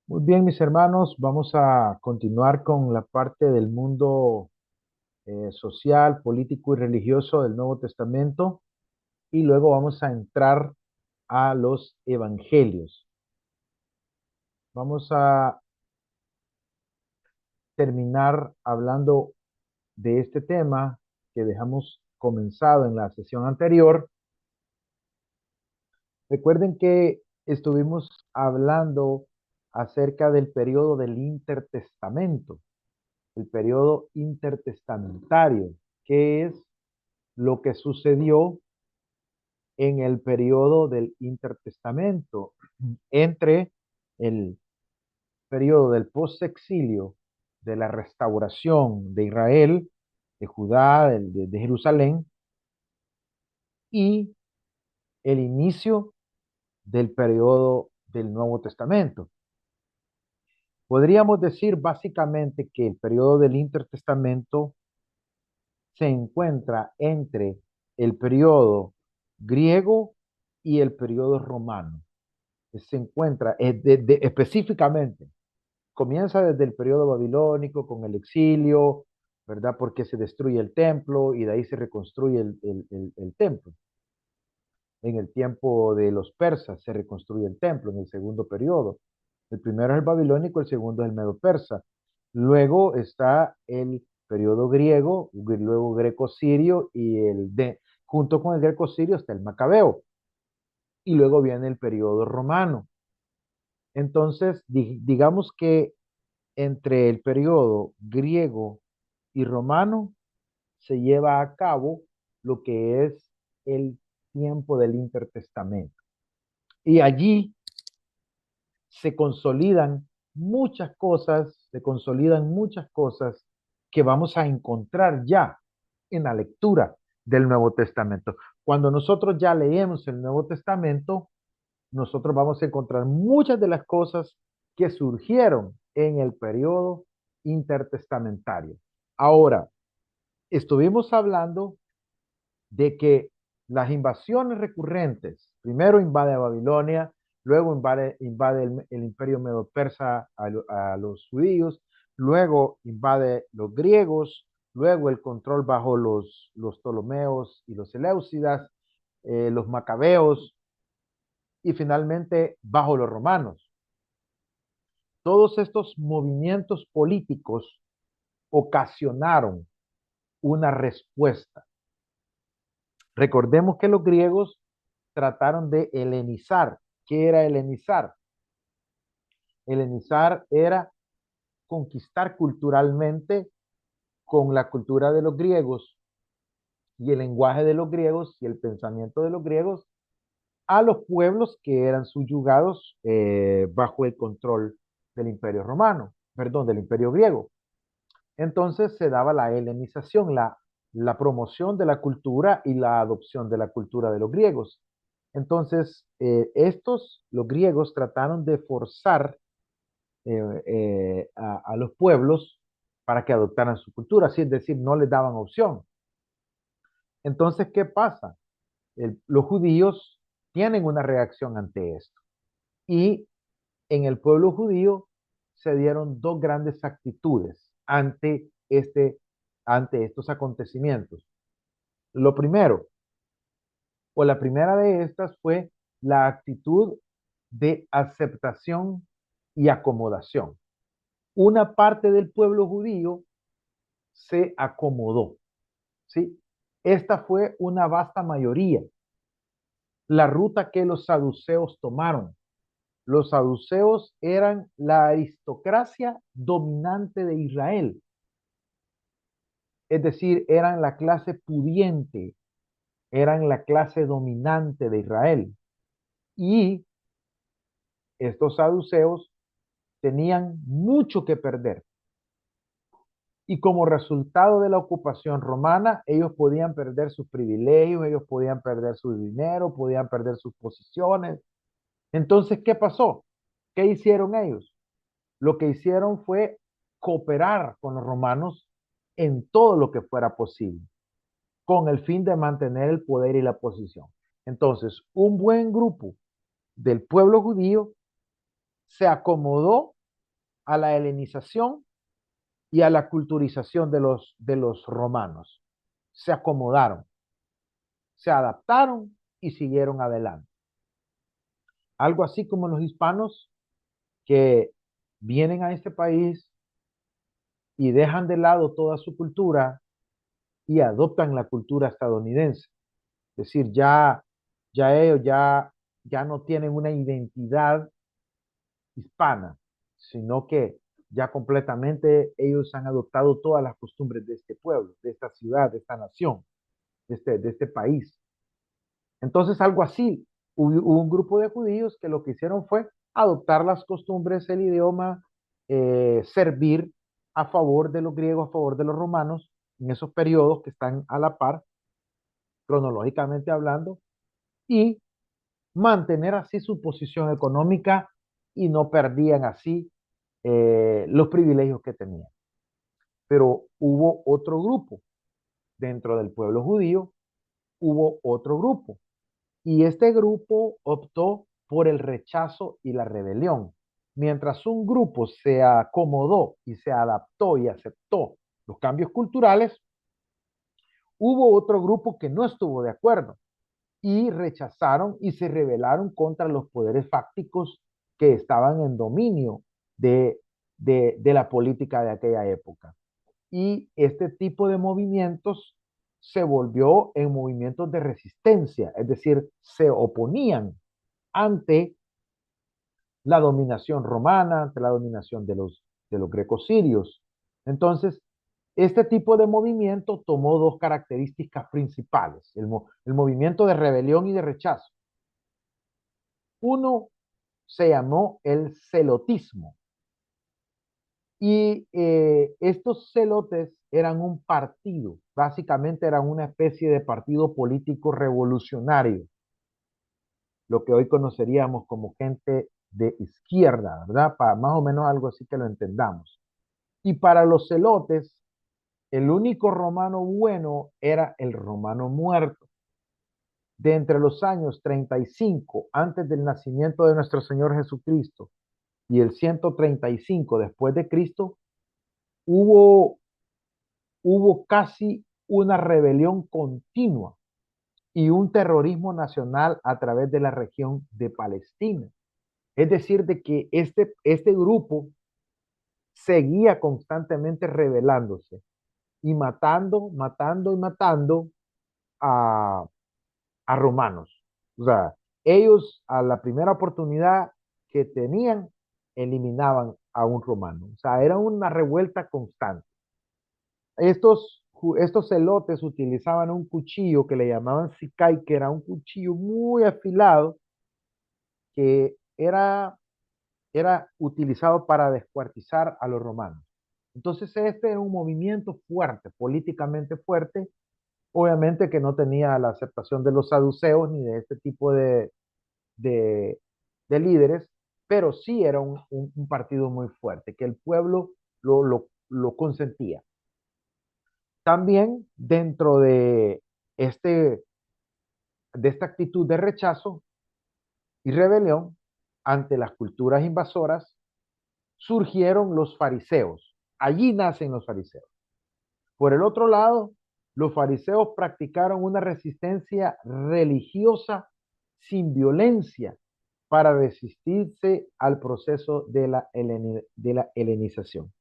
Muy bien, mis hermanos, vamos a continuar con la parte del mundo social, político y religioso del Nuevo Testamento y luego vamos a entrar a los evangelios. Vamos a terminar hablando de este tema que dejamos comenzado en la sesión anterior. Recuerden que estuvimos hablando acerca del periodo del intertestamento, el periodo intertestamentario, que es lo que sucedió en el periodo del intertestamento, entre el periodo del post-exilio, de la restauración de Israel, de Judá, de Jerusalén, y el inicio del periodo del Nuevo Testamento. Podríamos decir básicamente que el periodo del intertestamento se encuentra entre el periodo griego y el periodo romano. Se encuentra específicamente, comienza desde el periodo babilónico con el exilio, ¿verdad? Porque se destruye el templo y de ahí se reconstruye el templo. En el tiempo de los persas se reconstruye el templo en el segundo periodo. El primero es el babilónico, el segundo es el medo-persa. Luego está el periodo griego, luego greco-sirio y junto con el greco-sirio está el macabeo. Y luego viene el periodo romano. Entonces, digamos que entre el periodo griego y romano se lleva a cabo lo que es el tiempo del intertestamento. Y allí se consolidan muchas cosas que vamos a encontrar ya en la lectura del Nuevo Testamento. Cuando nosotros ya leemos el Nuevo Testamento, nosotros vamos a encontrar muchas de las cosas que surgieron en el periodo intertestamentario. Ahora, estuvimos hablando de que las invasiones recurrentes, primero invade Babilonia, luego invade el imperio medo-persa a los judíos, luego invade los griegos, luego el control bajo los Ptolomeos y los Seleucidas, los macabeos y finalmente bajo los romanos. Todos estos movimientos políticos ocasionaron una respuesta. Recordemos que los griegos trataron de helenizar. ¿Qué era helenizar? Helenizar era conquistar culturalmente con la cultura de los griegos y el lenguaje de los griegos y el pensamiento de los griegos a los pueblos que eran subyugados bajo el control del imperio romano, perdón, del imperio griego. Entonces se daba la helenización, la promoción de la cultura y la adopción de la cultura de los griegos. Entonces, los griegos trataron de forzar a los pueblos para que adoptaran su cultura, así es decir, no les daban opción. Entonces, ¿qué pasa? Los judíos tienen una reacción ante esto. Y en el pueblo judío se dieron dos grandes actitudes ante estos acontecimientos. Lo primero, o la primera de estas fue la actitud de aceptación y acomodación. Una parte del pueblo judío se acomodó, ¿sí? Esta fue una vasta mayoría, la ruta que los saduceos tomaron. Los saduceos eran la aristocracia dominante de Israel, es decir, eran la clase pudiente, eran la clase dominante de Israel. Y estos saduceos tenían mucho que perder. Y como resultado de la ocupación romana, ellos podían perder sus privilegios, ellos podían perder su dinero, podían perder sus posiciones. Entonces, ¿qué pasó? ¿Qué hicieron ellos? Lo que hicieron fue cooperar con los romanos en todo lo que fuera posible, con el fin de mantener el poder y la posición. Entonces, un buen grupo del pueblo judío se acomodó a la helenización y a la culturización de los romanos. Se acomodaron, se adaptaron y siguieron adelante. Algo así como los hispanos que vienen a este país y dejan de lado toda su cultura y adoptan la cultura estadounidense. Es decir, ya no tienen una identidad hispana, sino que ya completamente ellos han adoptado todas las costumbres de este pueblo, de esta ciudad, de esta nación, de este país. Entonces, algo así, hubo un grupo de judíos que lo que hicieron fue adoptar las costumbres, el idioma, servir a favor de los griegos, a favor de los romanos, en esos periodos que están a la par, cronológicamente hablando, y mantener así su posición económica y no perdían así los privilegios que tenían. Pero hubo otro grupo dentro del pueblo judío, hubo otro grupo. Y este grupo optó por el rechazo y la rebelión. Mientras un grupo se acomodó y se adaptó y aceptó los cambios culturales, hubo otro grupo que no estuvo de acuerdo y rechazaron y se rebelaron contra los poderes fácticos que estaban en dominio de la política de aquella época. Y este tipo de movimientos se volvió en movimientos de resistencia, es decir, se oponían ante la dominación romana, ante la dominación de los grecos-sirios. Entonces, este tipo de movimiento tomó dos características principales, el movimiento de rebelión y de rechazo. Uno se llamó el celotismo, y estos celotes eran un partido, básicamente eran una especie de partido político revolucionario, lo que hoy conoceríamos como gente de izquierda, ¿verdad? Para más o menos algo así que lo entendamos. Y para los celotes, el único romano bueno era el romano muerto. De entre los años 35 antes del nacimiento de nuestro Señor Jesucristo y el 135 después de Cristo, hubo casi una rebelión continua y un terrorismo nacional a través de la región de Palestina. Es decir, de que este grupo seguía constantemente rebelándose y matando a, a romanos. O sea, ellos a la primera oportunidad que tenían, eliminaban a un romano. O sea, era una revuelta constante. Estos celotes utilizaban un cuchillo que le llamaban sicai, que era un cuchillo muy afilado, que era utilizado para descuartizar a los romanos. Entonces este era un movimiento fuerte, políticamente fuerte, obviamente que no tenía la aceptación de los saduceos ni de este tipo de, de líderes, pero sí era un partido muy fuerte, que el pueblo lo consentía. También dentro este, de esta actitud de rechazo y rebelión ante las culturas invasoras, surgieron los fariseos. Allí nacen los fariseos. Por el otro lado, los fariseos practicaron una resistencia religiosa sin violencia para resistirse al proceso de la helenización.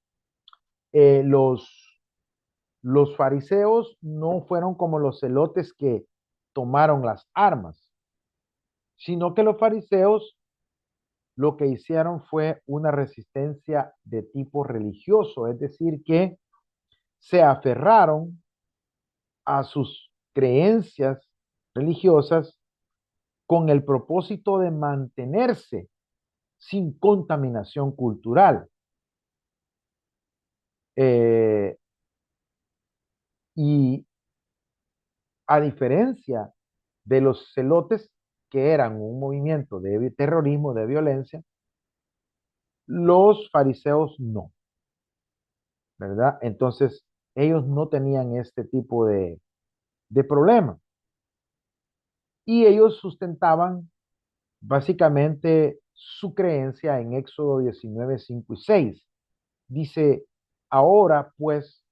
Eh, los, los fariseos no fueron como los celotes que tomaron las armas, sino que los fariseos lo que hicieron fue una resistencia de tipo religioso, es decir, que se aferraron a sus creencias religiosas con el propósito de mantenerse sin contaminación cultural. Eh, y a diferencia de los celotes, que eran un movimiento de terrorismo, de violencia, los fariseos no, ¿verdad? Entonces, ellos no tenían este tipo de problema. Y ellos sustentaban básicamente su creencia en Éxodo 19, 5 y 6, Dice, ahora pues,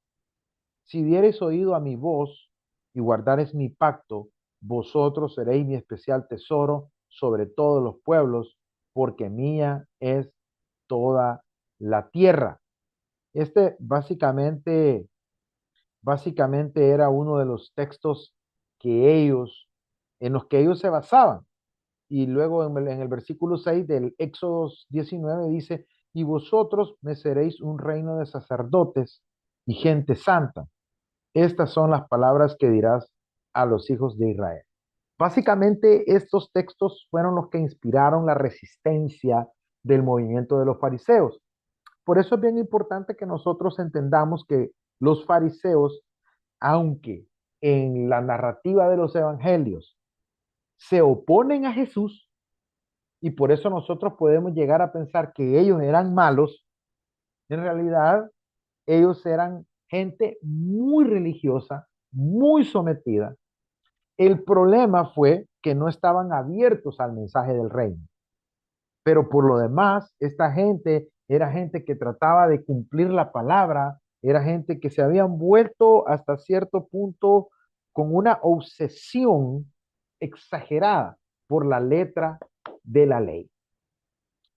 si diereis oído a mi voz y guardareis mi pacto, vosotros seréis mi especial tesoro sobre todos los pueblos, porque mía es toda la tierra. Este básicamente era uno de los textos en los que ellos se basaban. Y luego en el versículo 6 del Éxodo 19 dice, y vosotros me seréis un reino de sacerdotes y gente santa. Estas son las palabras que dirás a los hijos de Israel. Básicamente, estos textos fueron los que inspiraron la resistencia del movimiento de los fariseos. Por eso es bien importante que nosotros entendamos que los fariseos, aunque en la narrativa de los evangelios se oponen a Jesús, y por eso nosotros podemos llegar a pensar que ellos eran malos, en realidad ellos eran gente muy religiosa, muy sometida. El problema fue que no estaban abiertos al mensaje del reino. Pero por lo demás, esta gente era gente que trataba de cumplir la palabra, era gente que se habían vuelto hasta cierto punto con una obsesión exagerada por la letra de la ley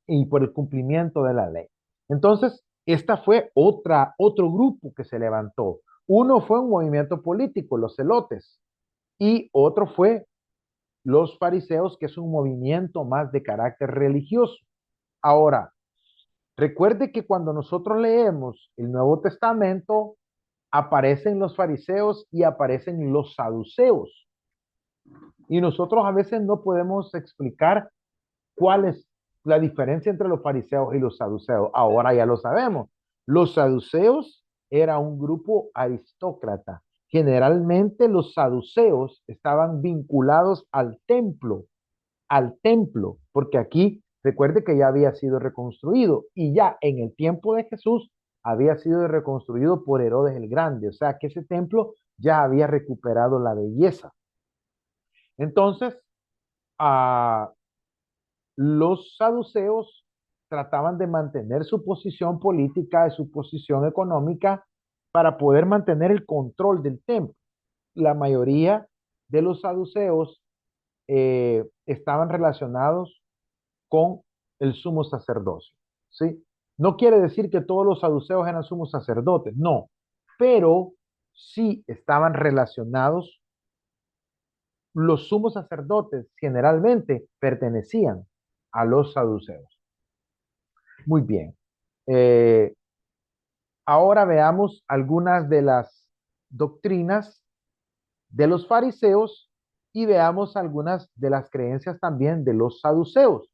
y por el cumplimiento de la ley. Entonces, esta fue otro grupo que se levantó. Uno fue un movimiento político, los celotes, y otro fue los fariseos, que es un movimiento más de carácter religioso. Ahora, recuerde que cuando nosotros leemos el Nuevo Testamento, aparecen los fariseos y aparecen los saduceos. Y nosotros a veces no podemos explicar cuál es la diferencia entre los fariseos y los saduceos. Ahora ya lo sabemos. Los saduceos era un grupo aristócrata. Generalmente los saduceos estaban vinculados al templo, porque aquí recuerde que ya había sido reconstruido y ya en el tiempo de Jesús había sido reconstruido por Herodes el Grande, o sea que ese templo ya había recuperado la belleza. Entonces, a los saduceos trataban de mantener su posición política y su posición económica para poder mantener el control del templo. La mayoría de los saduceos estaban relacionados con el sumo sacerdocio, ¿sí? No quiere decir que todos los saduceos eran sumos sacerdotes, no, pero sí estaban relacionados. Los sumos sacerdotes generalmente pertenecían a los saduceos. Muy bien. Eh, Ahora veamos algunas de las doctrinas de los fariseos y veamos algunas de las creencias también de los saduceos.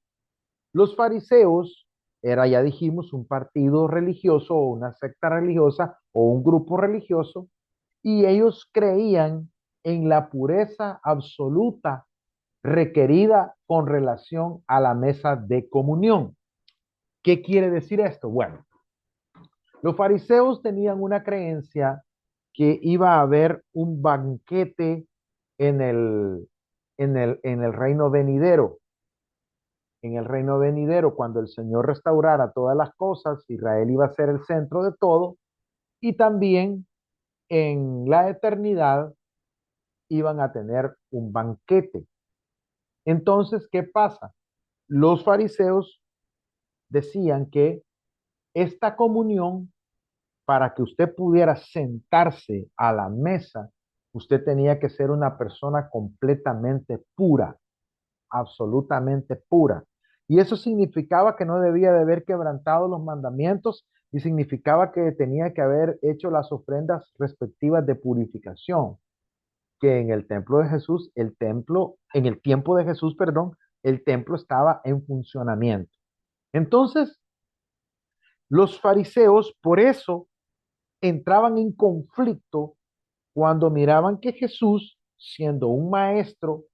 Los fariseos era, ya dijimos, un partido religioso o una secta religiosa o un grupo religioso, y ellos creían en la pureza absoluta requerida con relación a la mesa de comunión. ¿Qué quiere decir esto? Bueno, los fariseos tenían una creencia que iba a haber un banquete en el reino venidero. En el reino venidero, cuando el Señor restaurara todas las cosas, Israel iba a ser el centro de todo, y también en la eternidad iban a tener un banquete. Entonces, ¿qué pasa? Los fariseos decían que esta comunión, para que usted pudiera sentarse a la mesa, usted tenía que ser una persona completamente pura, absolutamente pura. Y eso significaba que no debía de haber quebrantado los mandamientos, y significaba que tenía que haber hecho las ofrendas respectivas de purificación, que en el templo de Jesús, en el tiempo de Jesús, perdón, el templo estaba en funcionamiento. Entonces, los fariseos por eso entraban en conflicto cuando miraban que Jesús, siendo un maestro,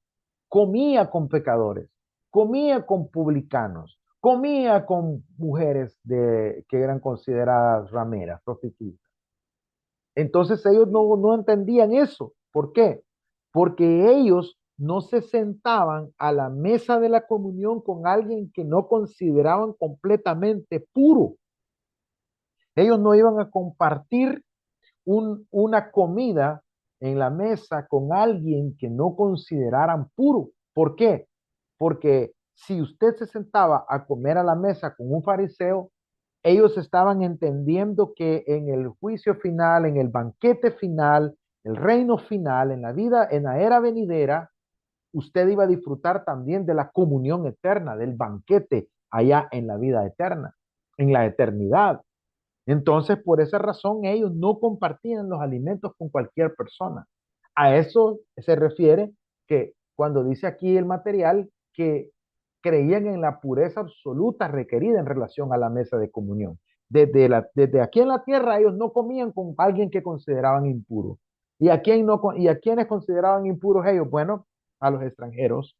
comía con pecadores, comía con publicanos, comía con mujeres que eran consideradas rameras, prostitutas. Entonces ellos no entendían eso. ¿Por qué? Porque ellos no se sentaban a la mesa de la comunión con alguien que no consideraban completamente puro. Ellos no iban a compartir una comida en la mesa con alguien que no consideraran puro. ¿Por qué? Porque si usted se sentaba a comer a la mesa con un fariseo, ellos estaban entendiendo que en el juicio final, en el banquete final, el reino final, en la vida, en la era venidera, usted iba a disfrutar también de la comunión eterna, del banquete allá en la vida eterna, en la eternidad. Entonces, por esa razón, ellos no compartían los alimentos con cualquier persona. A eso se refiere que cuando dice aquí el material que creían en la pureza absoluta requerida en relación a la mesa de comunión. Desde aquí en la tierra ellos no comían con alguien que consideraban impuro. ¿Y a quién no, y a quiénes consideraban impuros ellos? Bueno, a los extranjeros,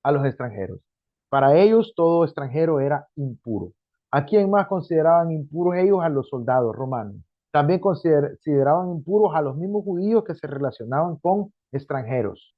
a los extranjeros. Para ellos todo extranjero era impuro. ¿A quién más consideraban impuros ellos? A los soldados romanos. También consideraban impuros a los mismos judíos que se relacionaban con extranjeros.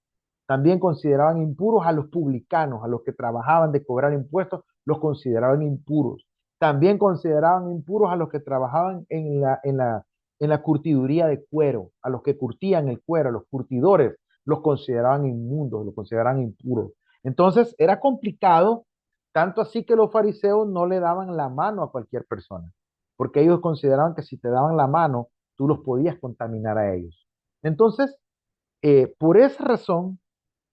También consideraban impuros a los publicanos, a los que trabajaban de cobrar impuestos, los consideraban impuros. También consideraban impuros a los que trabajaban en la curtiduría de cuero, a los que curtían el cuero, a los curtidores, los consideraban inmundos, los consideraban impuros. Entonces era complicado, tanto así que los fariseos no le daban la mano a cualquier persona, porque ellos consideraban que si te daban la mano, tú los podías contaminar a ellos. Entonces, por esa razón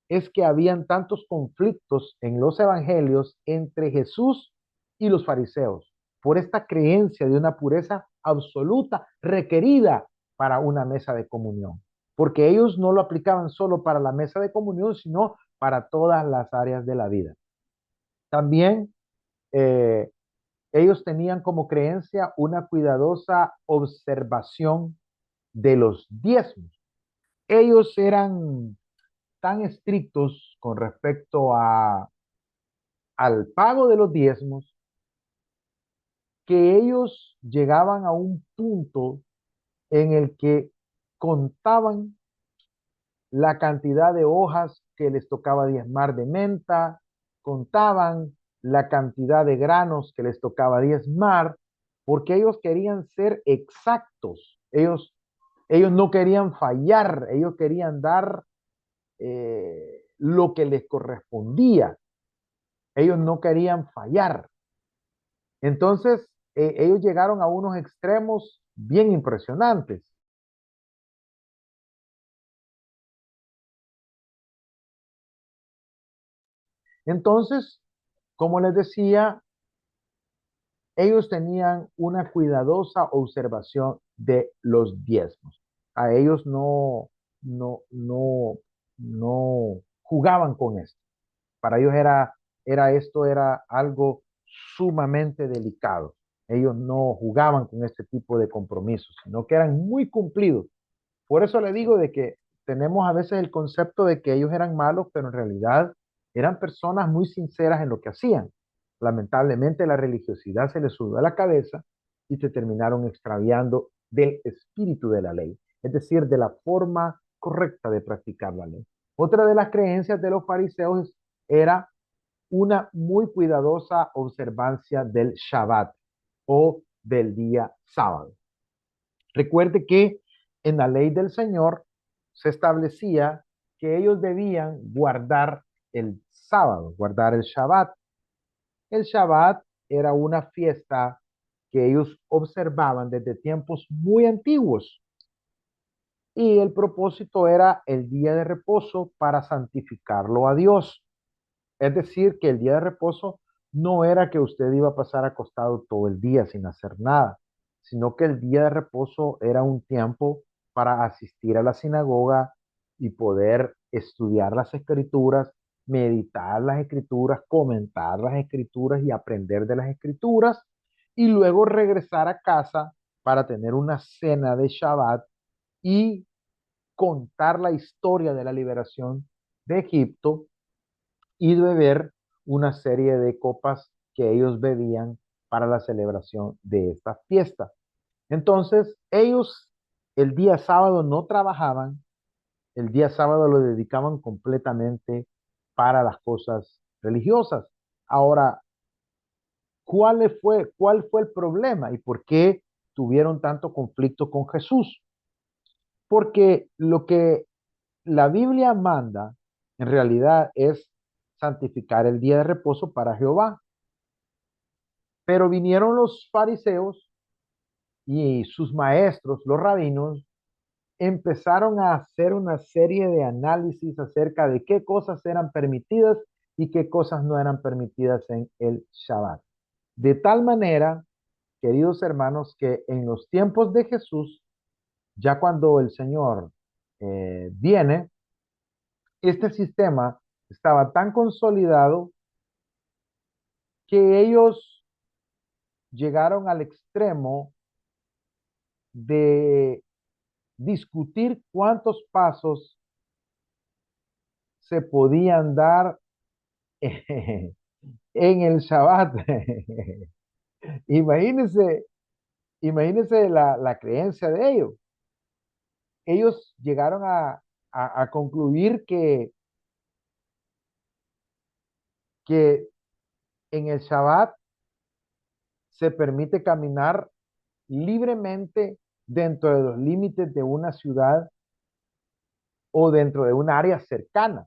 es que habían tantos conflictos en los evangelios entre Jesús y los fariseos, por esta creencia de una pureza absoluta requerida para una mesa de comunión, porque ellos no lo aplicaban solo para la mesa de comunión, sino para todas las áreas de la vida. También eh, ellos tenían como creencia una cuidadosa observación de los diezmos. Ellos eran tan estrictos con respecto al pago de los diezmos que ellos llegaban a un punto en el que contaban la cantidad de hojas que les tocaba diezmar de menta, contaban la cantidad de granos que les tocaba diezmar, porque ellos querían ser exactos, ellos no querían fallar, ellos querían dar lo que les correspondía, ellos no querían fallar. Entonces, ellos llegaron a unos extremos bien impresionantes. Entonces, como les decía, ellos tenían una cuidadosa observación de los diezmos. A ellos no jugaban con esto. Para ellos era algo sumamente delicado. Ellos no jugaban con este tipo de compromisos, sino que eran muy cumplidos. Por eso le digo de que tenemos a veces el concepto de que ellos eran malos, pero en realidad eran personas muy sinceras en lo que hacían. Lamentablemente la religiosidad se les subió a la cabeza y se terminaron extraviando del espíritu de la ley, es decir, de la forma correcta de practicar la ley. Otra de las creencias de los fariseos era una muy cuidadosa observancia del Shabbat o del día sábado. Recuerde que en la ley del Señor se establecía que ellos debían guardar el sábado, guardar el Shabbat. El Shabbat era una fiesta que ellos observaban desde tiempos muy antiguos y el propósito era el día de reposo para santificarlo a Dios. Es decir, que el día de reposo no era que usted iba a pasar acostado todo el día sin hacer nada, sino que el día de reposo era un tiempo para asistir a la sinagoga y poder estudiar las escrituras, meditar las escrituras, comentar las escrituras y aprender de las escrituras, y luego regresar a casa para tener una cena de Shabbat y contar la historia de la liberación de Egipto y beber una serie de copas que ellos bebían para la celebración de esta fiesta. Entonces, ellos el día sábado no trabajaban, el día sábado lo dedicaban completamente para las cosas religiosas. Ahora, cuál fue el problema y por qué tuvieron tanto conflicto con Jesús? Porque lo que la Biblia manda en realidad es santificar el día de reposo para Jehová. Pero vinieron los fariseos y sus maestros, los rabinos, empezaron a hacer una serie de análisis acerca de qué cosas eran permitidas y qué cosas no eran permitidas en el Shabbat. De tal manera, queridos hermanos, que en los tiempos de Jesús, ya cuando el Señor viene, este sistema estaba tan consolidado que ellos llegaron al extremo de discutir cuántos pasos se podían dar en el Shabbat. Imagínense, imagínense la creencia de ellos. Ellos llegaron a concluir que en el Shabbat se permite caminar libremente dentro de los límites de una ciudad o dentro de un área cercana.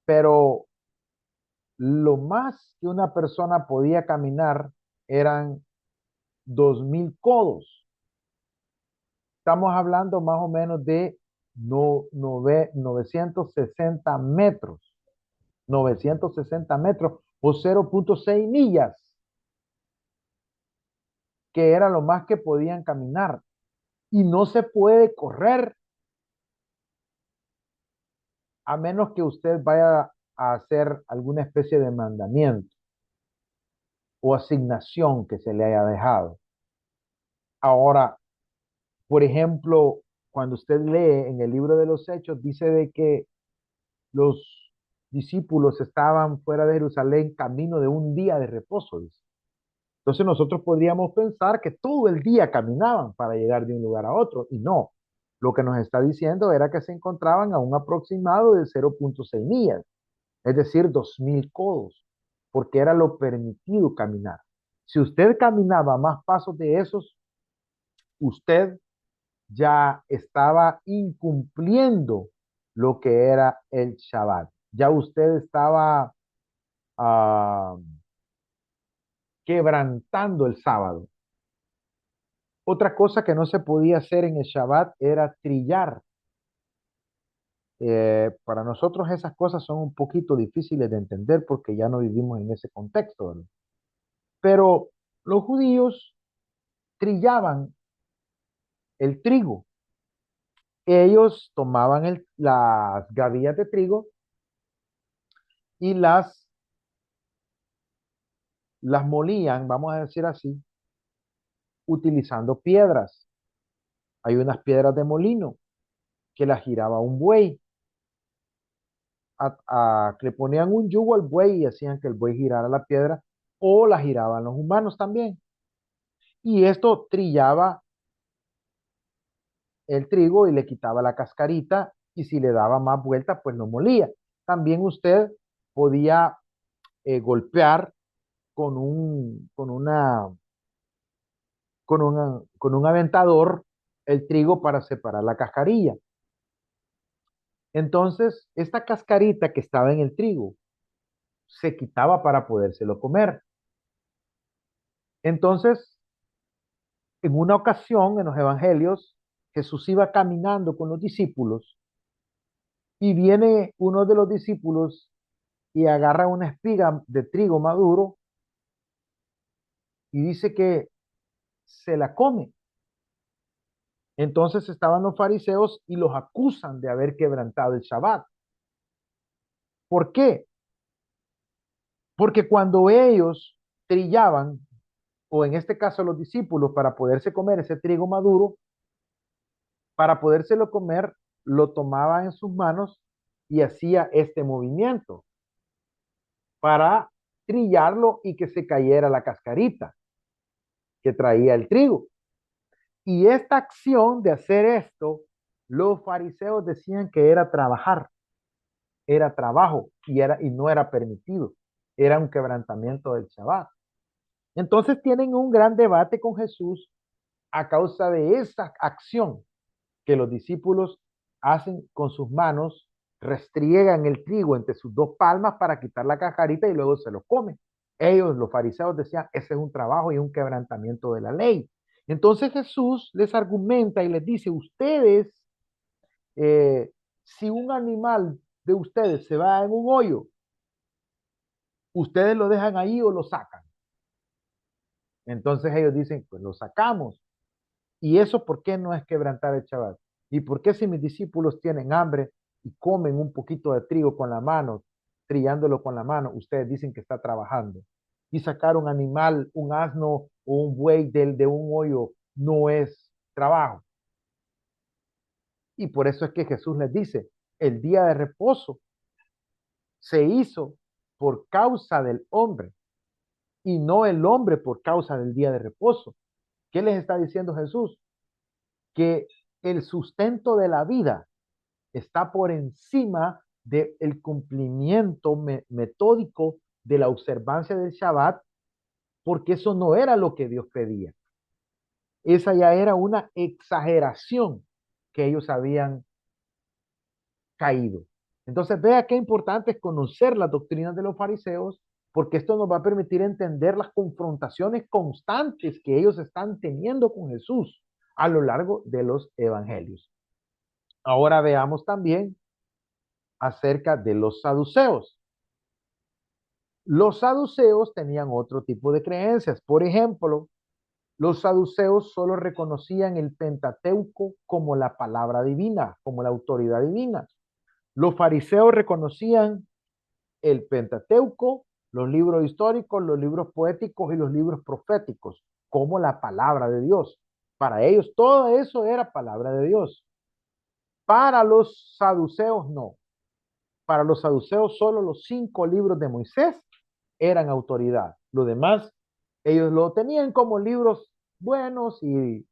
Pero lo más que una persona podía caminar eran 2000 codos. Estamos hablando más o menos de 960 metros. 960 metros o 0,6 millas, que era lo más que podían caminar. Y no se puede correr a menos que usted vaya a hacer alguna especie de mandamiento o asignación que se le haya dejado. Ahora, por ejemplo, cuando usted lee en el libro de los Hechos, dice de que los discípulos estaban fuera de Jerusalén camino de un día de reposo, dice. Entonces nosotros podríamos pensar que todo el día caminaban para llegar de un lugar a otro, y no. Lo que nos está diciendo era que se encontraban a un aproximado de 0,6 millas, es decir, 2000 codos, porque era lo permitido caminar. Si usted caminaba más pasos de esos, usted ya estaba incumpliendo lo que era el Shabbat. Ya usted estaba ah, quebrantando el sábado. Otra cosa que no se podía hacer en el Shabbat era trillar. Para nosotros esas cosas son un poquito difíciles de entender porque ya no vivimos en ese contexto, ¿verdad? Pero los judíos trillaban el trigo. Ellos tomaban las gavillas de trigo y las molían, vamos a decir así, utilizando piedras. Hay unas piedras de molino que las giraba un buey. Que le ponían un yugo al buey y hacían que el buey girara la piedra o la giraban los humanos también. Y esto trillaba el trigo y le quitaba la cascarita y si le daba más vueltas, pues lo molía. También usted podía golpear con con un aventador el trigo para separar la cascarilla. Entonces, esta cascarita que estaba en el trigo se quitaba para podérselo comer. Entonces, en una ocasión en los evangelios, Jesús iba caminando con los discípulos y viene uno de los discípulos y agarra una espiga de trigo maduro y dice que se la come. Entonces estaban los fariseos y los acusan de haber quebrantado el Shabbat. ¿Por qué? Porque cuando ellos trillaban, o en este caso los discípulos, para poderse comer ese trigo maduro, para podérselo comer, lo tomaba en sus manos y hacía este movimiento para trillarlo y que se cayera la cascarita que traía el trigo. Y esta acción de hacer esto, los fariseos decían que era trabajar, era trabajo y no era permitido. era un quebrantamiento del Shabbat. Entonces tienen un gran debate con Jesús a causa de esa acción que los discípulos hacen con sus manos, restriegan el trigo entre sus dos palmas para quitar la cascarita y luego se lo comen. Ellos, los fariseos, decían, ese es un trabajo y un quebrantamiento de la ley. Entonces Jesús les argumenta y les dice, ustedes, si un animal de ustedes se va en un hoyo, ustedes lo dejan ahí o lo sacan. Entonces ellos dicen, pues lo sacamos. ¿Y eso por qué no es quebrantar el Shabbat? ¿Y por qué si mis discípulos tienen hambre y comen un poquito de trigo con la mano, trillándolo con la mano, ustedes dicen que está trabajando? Y sacar un animal, un asno o un buey de un hoyo no es trabajo. Y por eso es que Jesús les dice, el día de reposo se hizo por causa del hombre y no el hombre por causa del día de reposo. ¿Qué les está diciendo Jesús? Que el sustento de la vida está por encima del cumplimiento metódico de la observancia del Shabbat, porque eso no era lo que Dios pedía. Esa ya era una exageración que ellos habían caído. Entonces, vea qué importante es conocer las doctrinas de los fariseos, porque esto nos va a permitir entender las confrontaciones constantes que ellos están teniendo con Jesús a lo largo de los evangelios. Ahora veamos también acerca de los saduceos. Los saduceos tenían otro tipo de creencias. Por ejemplo, los saduceos solo reconocían el Pentateuco como la palabra divina, como la autoridad divina. Los fariseos reconocían el Pentateuco, los libros históricos, los libros poéticos y los libros proféticos como la palabra de Dios. Para ellos todo eso era palabra de Dios. Para los saduceos no. Para los saduceos solo los 5 libros de Moisés eran autoridad. Lo demás, ellos lo tenían como libros buenos y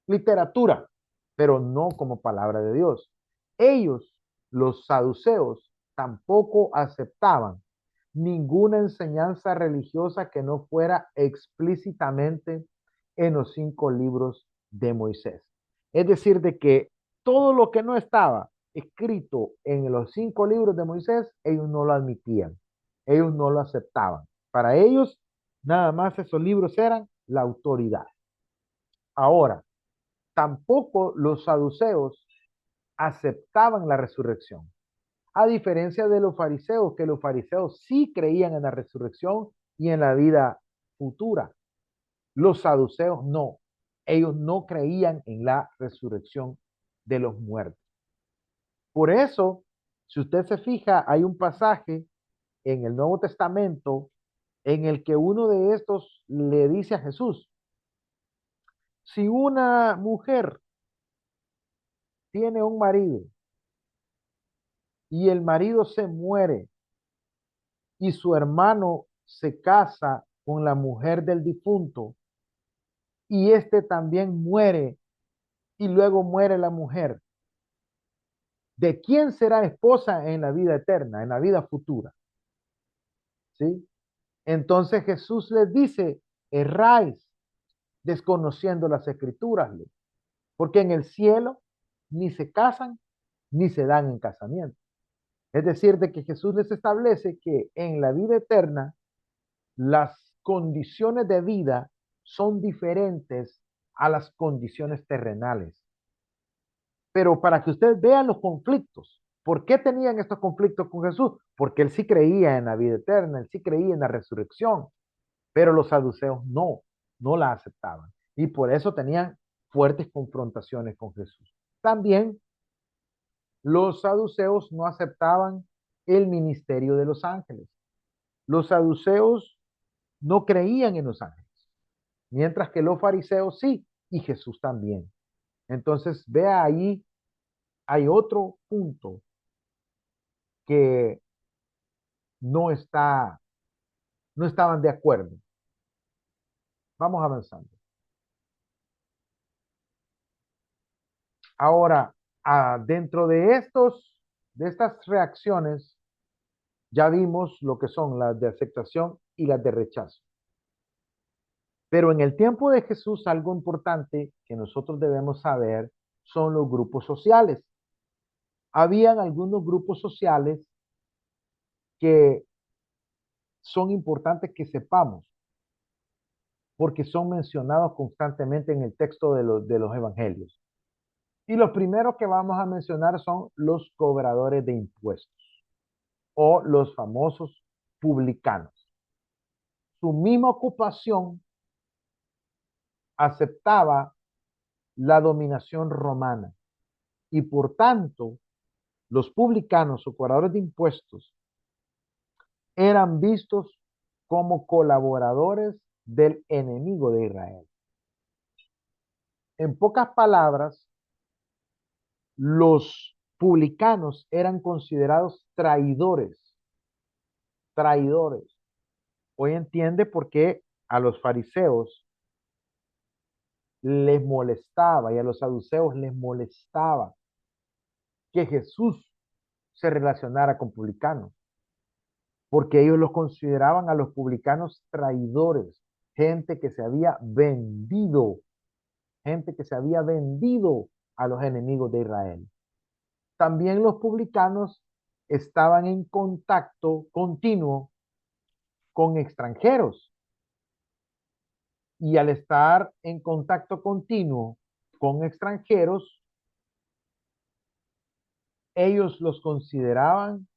literatura, pero no como palabra de Dios. Ellos, los saduceos, tampoco aceptaban ninguna enseñanza religiosa que no fuera explícitamente en los 5 libros de Moisés. Es decir, de que todo lo que no estaba escrito en los 5 libros de Moisés, ellos no lo admitían, ellos no lo aceptaban. Para ellos, nada más esos libros eran la autoridad. Ahora, tampoco los saduceos aceptaban la resurrección. A diferencia de los fariseos, que los fariseos sí creían en la resurrección y en la vida futura. Los saduceos no. Ellos no creían en la resurrección de los muertos. Por eso, si usted se fija, hay un pasaje en el Nuevo Testamento en el que uno de estos le dice a Jesús, si una mujer tiene un marido y el marido se muere y su hermano se casa con la mujer del difunto y éste también muere y luego muere la mujer, ¿de quién será esposa en la vida eterna, en la vida futura? ¿Sí? Entonces Jesús les dice, erráis desconociendo las escrituras, porque en el cielo ni se casan ni se dan en casamiento. Es decir, de que Jesús les establece que en la vida eterna las condiciones de vida son diferentes a las condiciones terrenales. Pero para que ustedes vean los conflictos, ¿por qué tenían estos conflictos con Jesús? Porque él sí creía en la vida eterna, él sí creía en la resurrección, pero los saduceos no, no la aceptaban. Y por eso tenían fuertes confrontaciones con Jesús. También los saduceos no aceptaban el ministerio de los ángeles. Los saduceos no creían en los ángeles, mientras que los fariseos sí, y Jesús también. Entonces, vea ahí, hay otro punto que no está, no estaban de acuerdo. Vamos avanzando. Ahora, dentro de estas reacciones, Ya vimos lo que son las de aceptación y las de rechazo. Pero en el tiempo de Jesús, algo importante que nosotros debemos saber son los grupos sociales. Habían algunos grupos sociales que son importantes que sepamos, porque son mencionados constantemente en el texto de los evangelios. Y los primeros que vamos a mencionar son los cobradores de impuestos o los famosos publicanos. Su misma ocupación aceptaba la dominación romana y por tanto los publicanos o cobradores de impuestos eran vistos como colaboradores del enemigo de Israel. En pocas palabras, los publicanos eran considerados traidores, traidores. Hoy entiende por qué a los fariseos les molestaba y a los saduceos les molestaba que Jesús se relacionara con publicanos, porque ellos los consideraban a los publicanos traidores, gente que se había vendido, gente que se había vendido a los enemigos de Israel. También los publicanos estaban en contacto continuo con extranjeros y al estar en contacto continuo con extranjeros, ellos los consideraban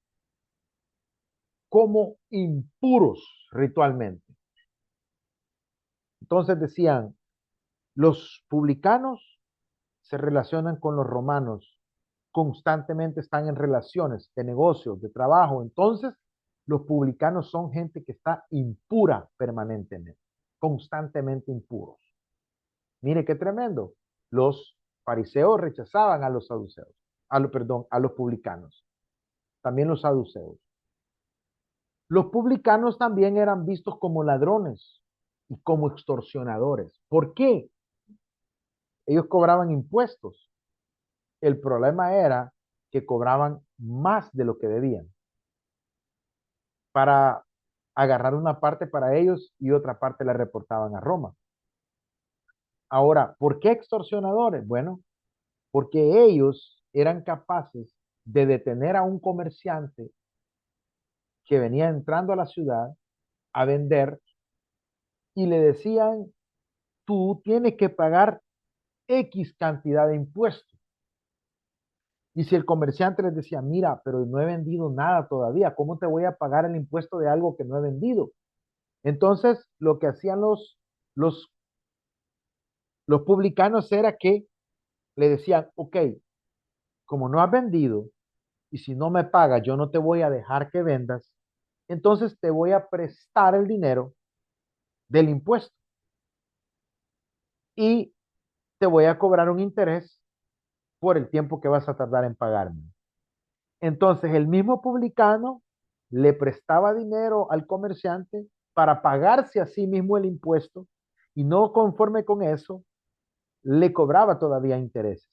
como impuros ritualmente. Entonces decían, los publicanos se relacionan con los romanos, constantemente están en relaciones de negocios, de trabajo. Entonces, los publicanos son gente que está impura permanentemente, constantemente impuros. Mire qué tremendo. Los fariseos rechazaban a los saduceos, perdón, a los publicanos, también los saduceos. Los publicanos también eran vistos como ladrones y como extorsionadores. ¿Por qué? Ellos cobraban impuestos. El problema era que cobraban más de lo que debían para agarrar una parte para ellos y otra parte la reportaban a Roma. Ahora, ¿por qué extorsionadores? Bueno, porque ellos eran capaces de detener a un comerciante que venía entrando a la ciudad a vender y le decían, tú tienes que pagar X cantidad de impuestos. Y si el comerciante les decía, mira, pero no he vendido nada todavía, ¿cómo te voy a pagar el impuesto de algo que no he vendido? Entonces, lo que hacían los, los publicanos era que le decían, ok, como no has vendido y si no me pagas, yo no te voy a dejar que vendas, entonces te voy a prestar el dinero del impuesto y te voy a cobrar un interés por el tiempo que vas a tardar en pagarme. Entonces, el mismo publicano le prestaba dinero al comerciante para pagarse a sí mismo el impuesto y no conforme con eso, le cobraba todavía intereses.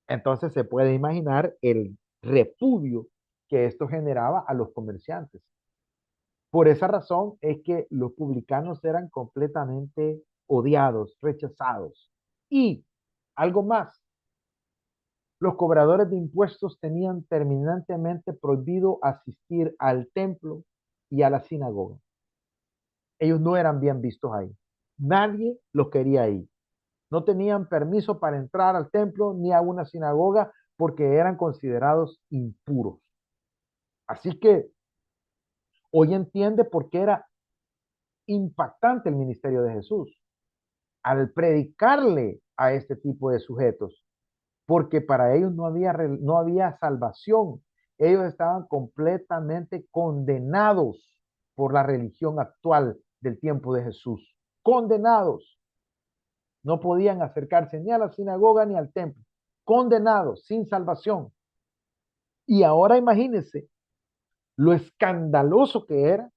Entonces se puede imaginar el repudio que esto generaba a los comerciantes. Por esa razón es que los publicanos eran completamente odiados, rechazados. Y algo más, los cobradores de impuestos tenían terminantemente prohibido asistir al templo y a la sinagoga. Ellos no eran bien vistos ahí. Nadie los quería ahí. No tenían permiso para entrar al templo ni a una sinagoga porque eran considerados impuros. Así que hoy entiende por qué era impactante el ministerio de Jesús al predicarle a este tipo de sujetos, porque para ellos no había salvación. Ellos estaban completamente condenados por la religión actual del tiempo de Jesús. Condenados. No podían acercarse ni a la sinagoga ni al templo. Condenados, sin salvación. Y ahora imagínense lo escandaloso que era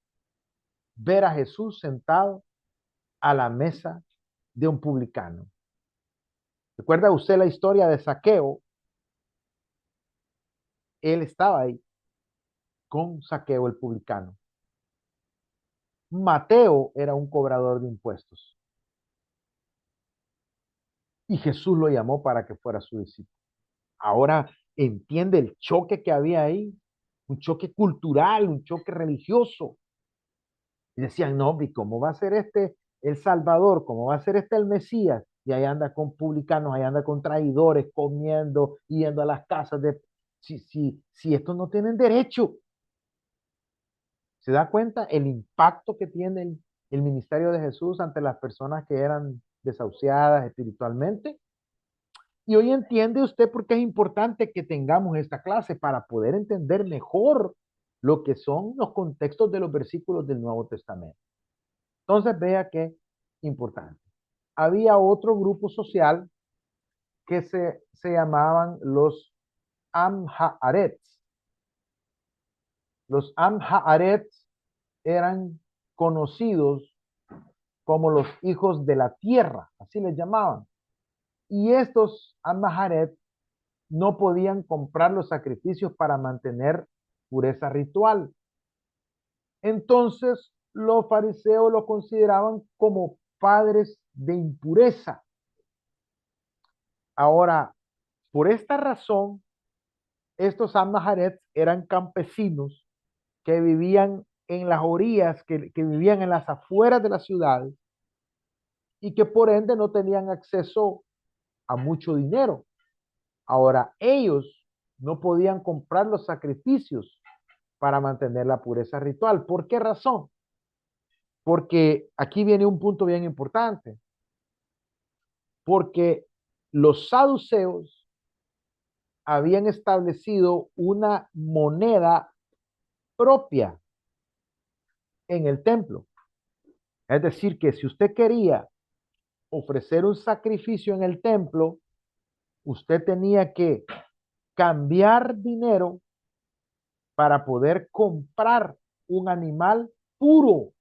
ver a Jesús sentado a la mesa de un publicano. ¿Recuerda usted la historia de Zaqueo? Él estaba ahí con Zaqueo el publicano. Mateo era un cobrador de impuestos y Jesús lo llamó para que fuera su discípulo. Ahora entiende el choque que había ahí, un choque cultural, un choque religioso. Y decían, no, ¿y cómo va a ser este el Salvador? ¿Cómo va a ser este el Mesías? Y ahí anda con publicanos, ahí anda con traidores, comiendo, yendo a las casas de... Si estos no tienen derecho. ¿Se da cuenta el impacto que tiene el ministerio de Jesús ante las personas que eran desahuciadas espiritualmente? Y hoy entiende usted por qué es importante que tengamos esta clase para poder entender mejor lo que son los contextos de los versículos del Nuevo Testamento. Entonces vea qué importante. Había otro grupo social que se llamaban los Amharets. Los Amharets eran conocidos como los hijos de la tierra, así les llamaban. Y estos Amharets no podían comprar los sacrificios para mantener pureza ritual. Entonces los fariseos lo consideraban como padres de impureza. Ahora, por esta razón, estos Amharets eran campesinos que vivían en las orillas, que vivían en las afueras de la ciudad y que por ende no tenían acceso a mucho dinero. Ahora, ellos no podían comprar los sacrificios para mantener la pureza ritual. ¿Por qué razón? Porque aquí viene un punto bien importante. Porque los saduceos habían establecido una moneda propia en el templo. Es decir, que si usted quería ofrecer un sacrificio en el templo, usted tenía que cambiar dinero para poder comprar un animal puro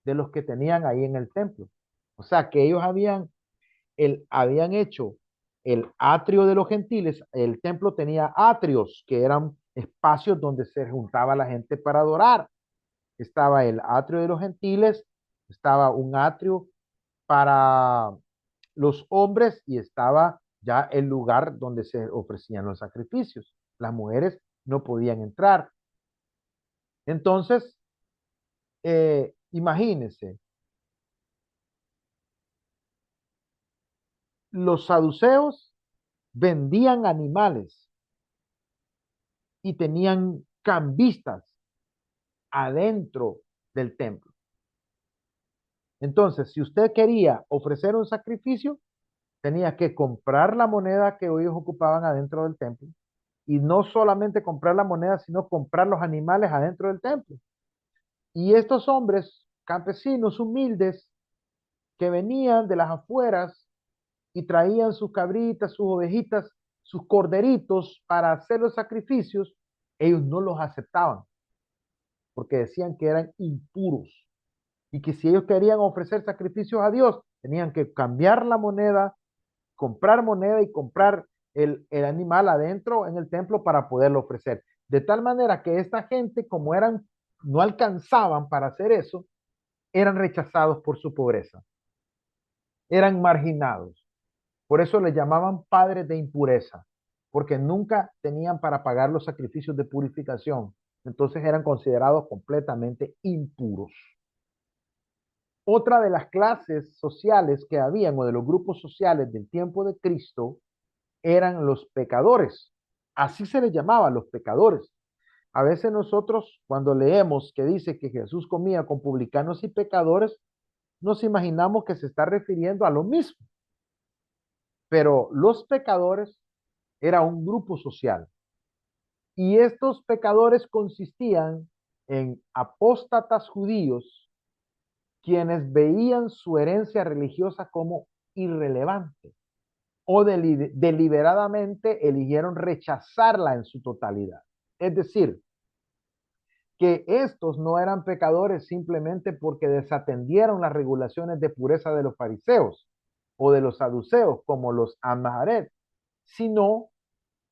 de los que tenían ahí en el templo. O sea, que ellos habían hecho el atrio de los gentiles. El templo tenía atrios, que eran espacios donde se juntaba la gente para adorar. Estaba el atrio de los gentiles, estaba un atrio para los hombres y estaba ya el lugar donde se ofrecían los sacrificios. Las mujeres no podían entrar. Entonces, imagínense, los saduceos vendían animales y tenían cambistas adentro del templo. Entonces, si usted quería ofrecer un sacrificio, tenía que comprar la moneda que ellos ocupaban adentro del templo. Y no solamente comprar la moneda, sino comprar los animales adentro del templo. Y estos hombres, campesinos humildes, que venían de las afueras y traían sus cabritas, sus ovejitas, sus corderitos para hacer los sacrificios, ellos no los aceptaban porque decían que eran impuros y que si ellos querían ofrecer sacrificios a Dios, tenían que cambiar la moneda y comprar el animal adentro en el templo para poderlo ofrecer. De tal manera que esta gente, como no alcanzaban para hacer eso, eran rechazados por su pobreza, eran marginados. Por eso les llamaban padres de impureza, porque nunca tenían para pagar los sacrificios de purificación. Entonces eran considerados completamente impuros. Otra de las clases sociales que habían o de los grupos sociales del tiempo de Cristo eran los pecadores. Así se les llamaba, los pecadores. A veces nosotros cuando leemos que dice que Jesús comía con publicanos y pecadores, nos imaginamos que se está refiriendo a lo mismo. Pero los pecadores era un grupo social. Y estos pecadores consistían en apóstatas judíos quienes veían su herencia religiosa como irrelevante o deliberadamente eligieron rechazarla en su totalidad. Es decir, que estos no eran pecadores simplemente porque desatendieron las regulaciones de pureza de los fariseos o de los saduceos, como los Amaharet, sino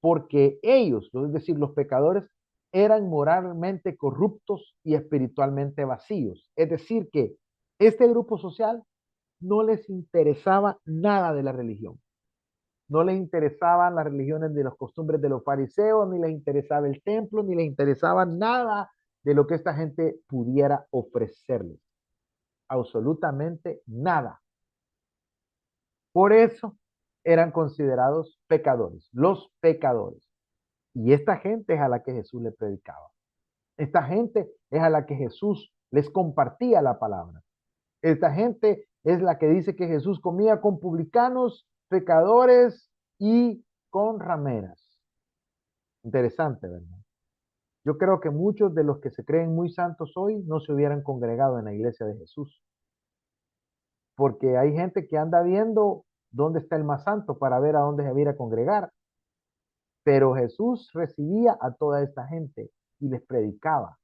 porque ellos, es decir, los pecadores, eran moralmente corruptos y espiritualmente vacíos. Es decir, que este grupo social no les interesaba nada de la religión. No les interesaban las religiones de las costumbres de los fariseos, ni les interesaba el templo, ni les interesaba nada de lo que esta gente pudiera ofrecerles. Absolutamente nada. Por eso eran considerados pecadores, los pecadores. Y esta gente es a la que Jesús le predicaba. Esta gente es a la que Jesús les compartía la palabra. Esta gente es la que dice que Jesús comía con publicanos, pecadores y con rameras. Interesante, ¿verdad? Yo creo que muchos de los que se creen muy santos hoy no se hubieran congregado en la iglesia de Jesús, porque hay gente que anda viendo dónde está el más santo para ver a dónde se va a ir a congregar. Pero Jesús recibía a toda esta gente y les predicaba.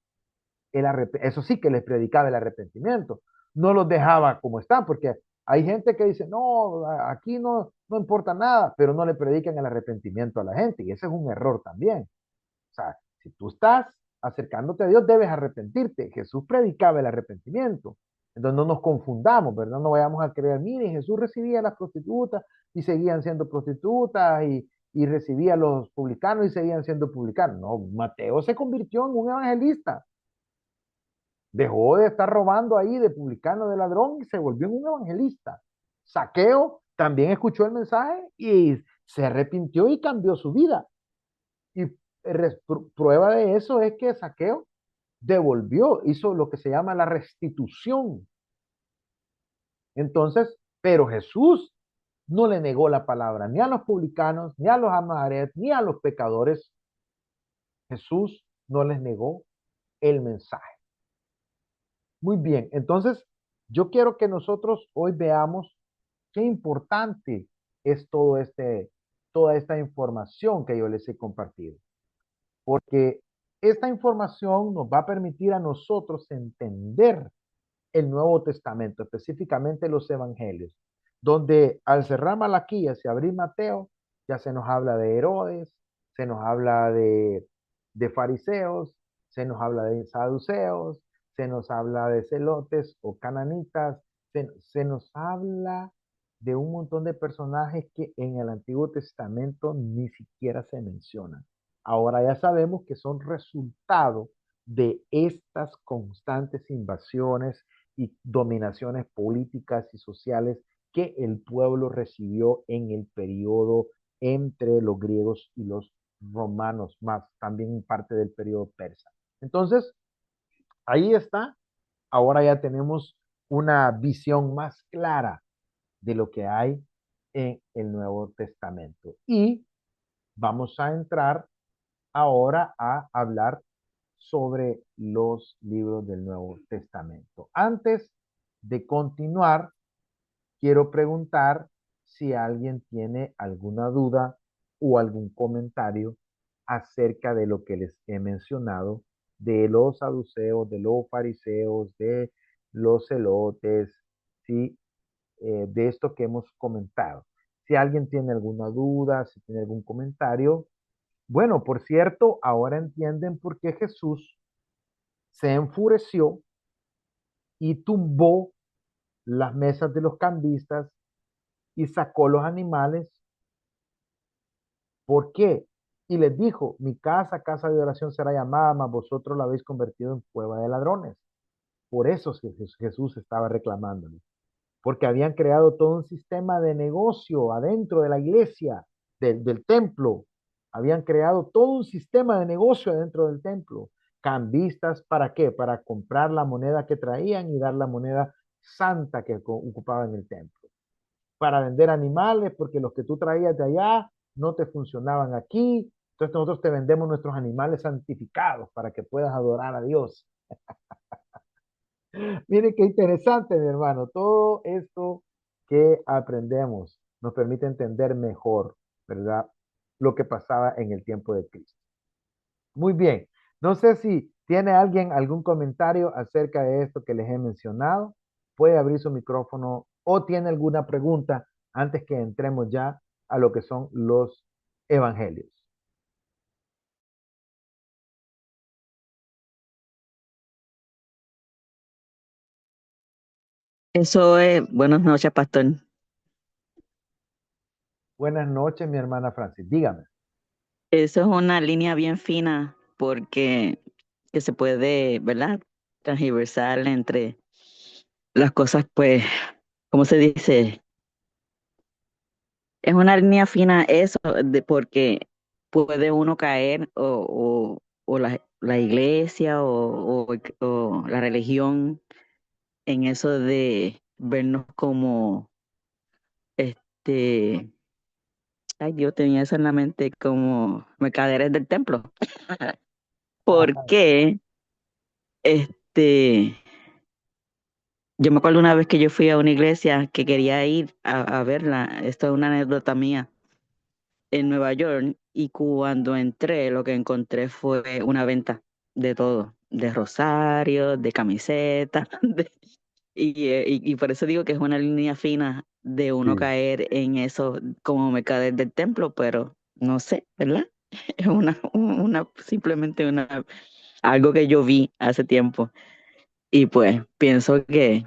Eso sí que les predicaba el arrepentimiento. No los dejaba como están, porque hay gente que dice, no, aquí no importa nada, pero no le predican el arrepentimiento a la gente. Y ese es un error también. O sea, si tú estás acercándote a Dios, debes arrepentirte. Jesús predicaba el arrepentimiento. Entonces no nos confundamos, ¿verdad? No vayamos a creer, miren, Jesús recibía a las prostitutas y seguían siendo prostitutas y recibía a los publicanos y seguían siendo publicanos. No, Mateo se convirtió en un evangelista. Dejó de estar robando ahí de publicano, de ladrón y se volvió en un evangelista. Saqueo también escuchó el mensaje y se arrepintió y cambió su vida. Y prueba de eso es que Saqueo devolvió, hizo lo que se llama la restitución. Entonces, pero Jesús no le negó la palabra ni a los publicanos, ni a los amaret, ni a los pecadores. Jesús no les negó el mensaje. Muy bien, entonces yo quiero que nosotros hoy veamos qué importante es toda esta información que yo les he compartido. Porque esta información nos va a permitir a nosotros entender el Nuevo Testamento, específicamente los evangelios, donde al cerrar Malaquías y abrir Mateo, ya se nos habla de Herodes, se nos habla de fariseos, se nos habla de saduceos, se nos habla de celotes o cananitas, se nos habla de un montón de personajes que en el Antiguo Testamento ni siquiera se mencionan. Ahora ya sabemos que son resultado de estas constantes invasiones y dominaciones políticas y sociales que el pueblo recibió en el periodo entre los griegos y los romanos, más también parte del periodo persa. Entonces, ahí está. Ahora ya tenemos una visión más clara de lo que hay en el Nuevo Testamento. Y vamos a entrar ahora a hablar sobre los libros del Nuevo Testamento. Antes de continuar, quiero preguntar si alguien tiene alguna duda o algún comentario acerca de lo que les he mencionado, de los saduceos, de los fariseos, de los celotes, ¿sí? De esto que hemos comentado. Si alguien tiene alguna duda, si tiene algún comentario, bueno, por cierto, ahora entienden por qué Jesús se enfureció y tumbó las mesas de los cambistas y sacó los animales. ¿Por qué? Y les dijo, mi casa, casa de oración será llamada, mas vosotros la habéis convertido en cueva de ladrones. Por eso Jesús estaba reclamándole, porque habían creado todo un sistema de negocio adentro de la iglesia, del templo. Habían creado todo un sistema de negocio adentro del templo. Cambistas, ¿para qué? Para comprar la moneda que traían y dar la moneda santa que ocupaba en el templo. Para vender animales, porque los que tú traías de allá no te funcionaban aquí. Entonces nosotros te vendemos nuestros animales santificados para que puedas adorar a Dios. Mire qué interesante, mi hermano. Todo esto que aprendemos nos permite entender mejor, ¿verdad? Lo que pasaba en el tiempo de Cristo. Muy bien. No sé si tiene alguien algún comentario acerca de esto que les he mencionado. Puede abrir su micrófono o tiene alguna pregunta antes que entremos ya a lo que son los evangelios. Eso es, buenas noches, pastor. Buenas noches, mi hermana Francis. Dígame. Eso es una línea bien fina porque que se puede, ¿verdad? Transversal entre las cosas, pues, ¿cómo se dice? Es una línea fina eso, porque puede uno caer o la iglesia o la religión en eso de vernos como, este, ay, yo tenía eso en la mente como mercaderes del templo. Porque este, yo me acuerdo una vez que yo fui a una iglesia que quería ir a verla, esto es una anécdota mía, en Nueva York, y cuando entré, lo que encontré fue una venta de todo, de rosarios, de camisetas, y por eso digo que es una línea fina de uno Sí, caer en eso como mercader del templo, pero no sé, ¿verdad? Es simplemente algo que yo vi hace tiempo. Y pues pienso que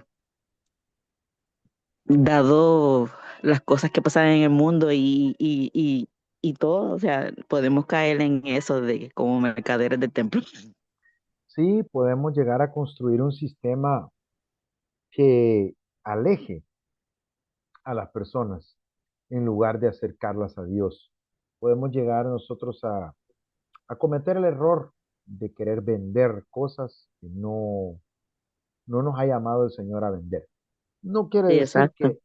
dado las cosas que pasan en el mundo y todo, o sea, podemos caer en eso de como mercaderes del templo. sí, podemos llegar a construir un sistema que aleje a las personas en lugar de acercarlas a Dios. Podemos llegar nosotros a cometer el error de querer vender cosas que no nos ha llamado el Señor a vender. No quiere Sí, decir exacto.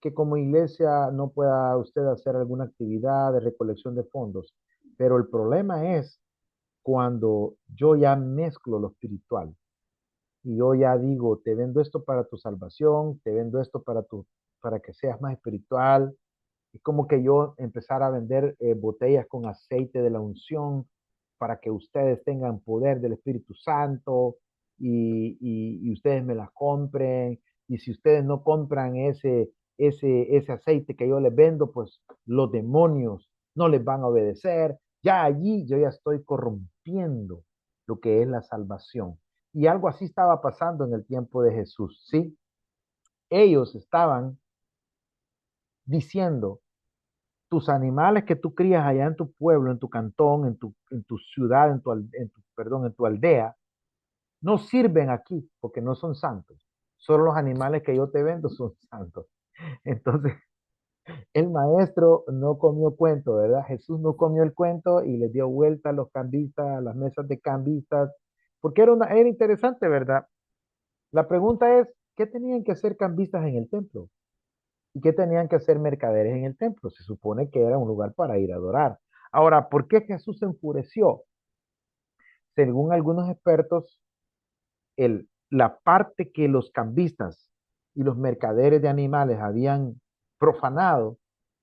que como iglesia no pueda usted hacer alguna actividad de recolección de fondos, pero el problema es cuando yo ya mezclo lo espiritual y yo ya digo, te vendo esto para tu salvación, te vendo esto para que seas más espiritual. Es como que yo empezara a vender botellas con aceite de la unción para que ustedes tengan poder del Espíritu Santo y ustedes me las compren. Y si ustedes no compran ese aceite que yo les vendo, pues los demonios no les van a obedecer. Ya allí yo ya estoy corrompiendo lo que es la salvación. Y algo así estaba pasando en el tiempo de Jesús, ¿sí? Ellos estaban diciendo, tus animales que tú crías allá en tu pueblo, en tu cantón, en tu ciudad, perdón, en tu aldea, no sirven aquí porque no son santos. Solo los animales que yo te vendo son santos. Entonces, el maestro no comió cuento, ¿verdad? Jesús no comió el cuento y le dio vuelta a los cambistas, a las mesas de cambistas, porque era interesante, ¿verdad? La pregunta es, ¿qué tenían que hacer cambistas en el templo? ¿Y qué tenían que hacer mercaderes en el templo? Se supone que era un lugar para ir a adorar. Ahora, ¿por qué Jesús se enfureció? Según algunos expertos, la parte que los cambistas y los mercaderes de animales habían profanado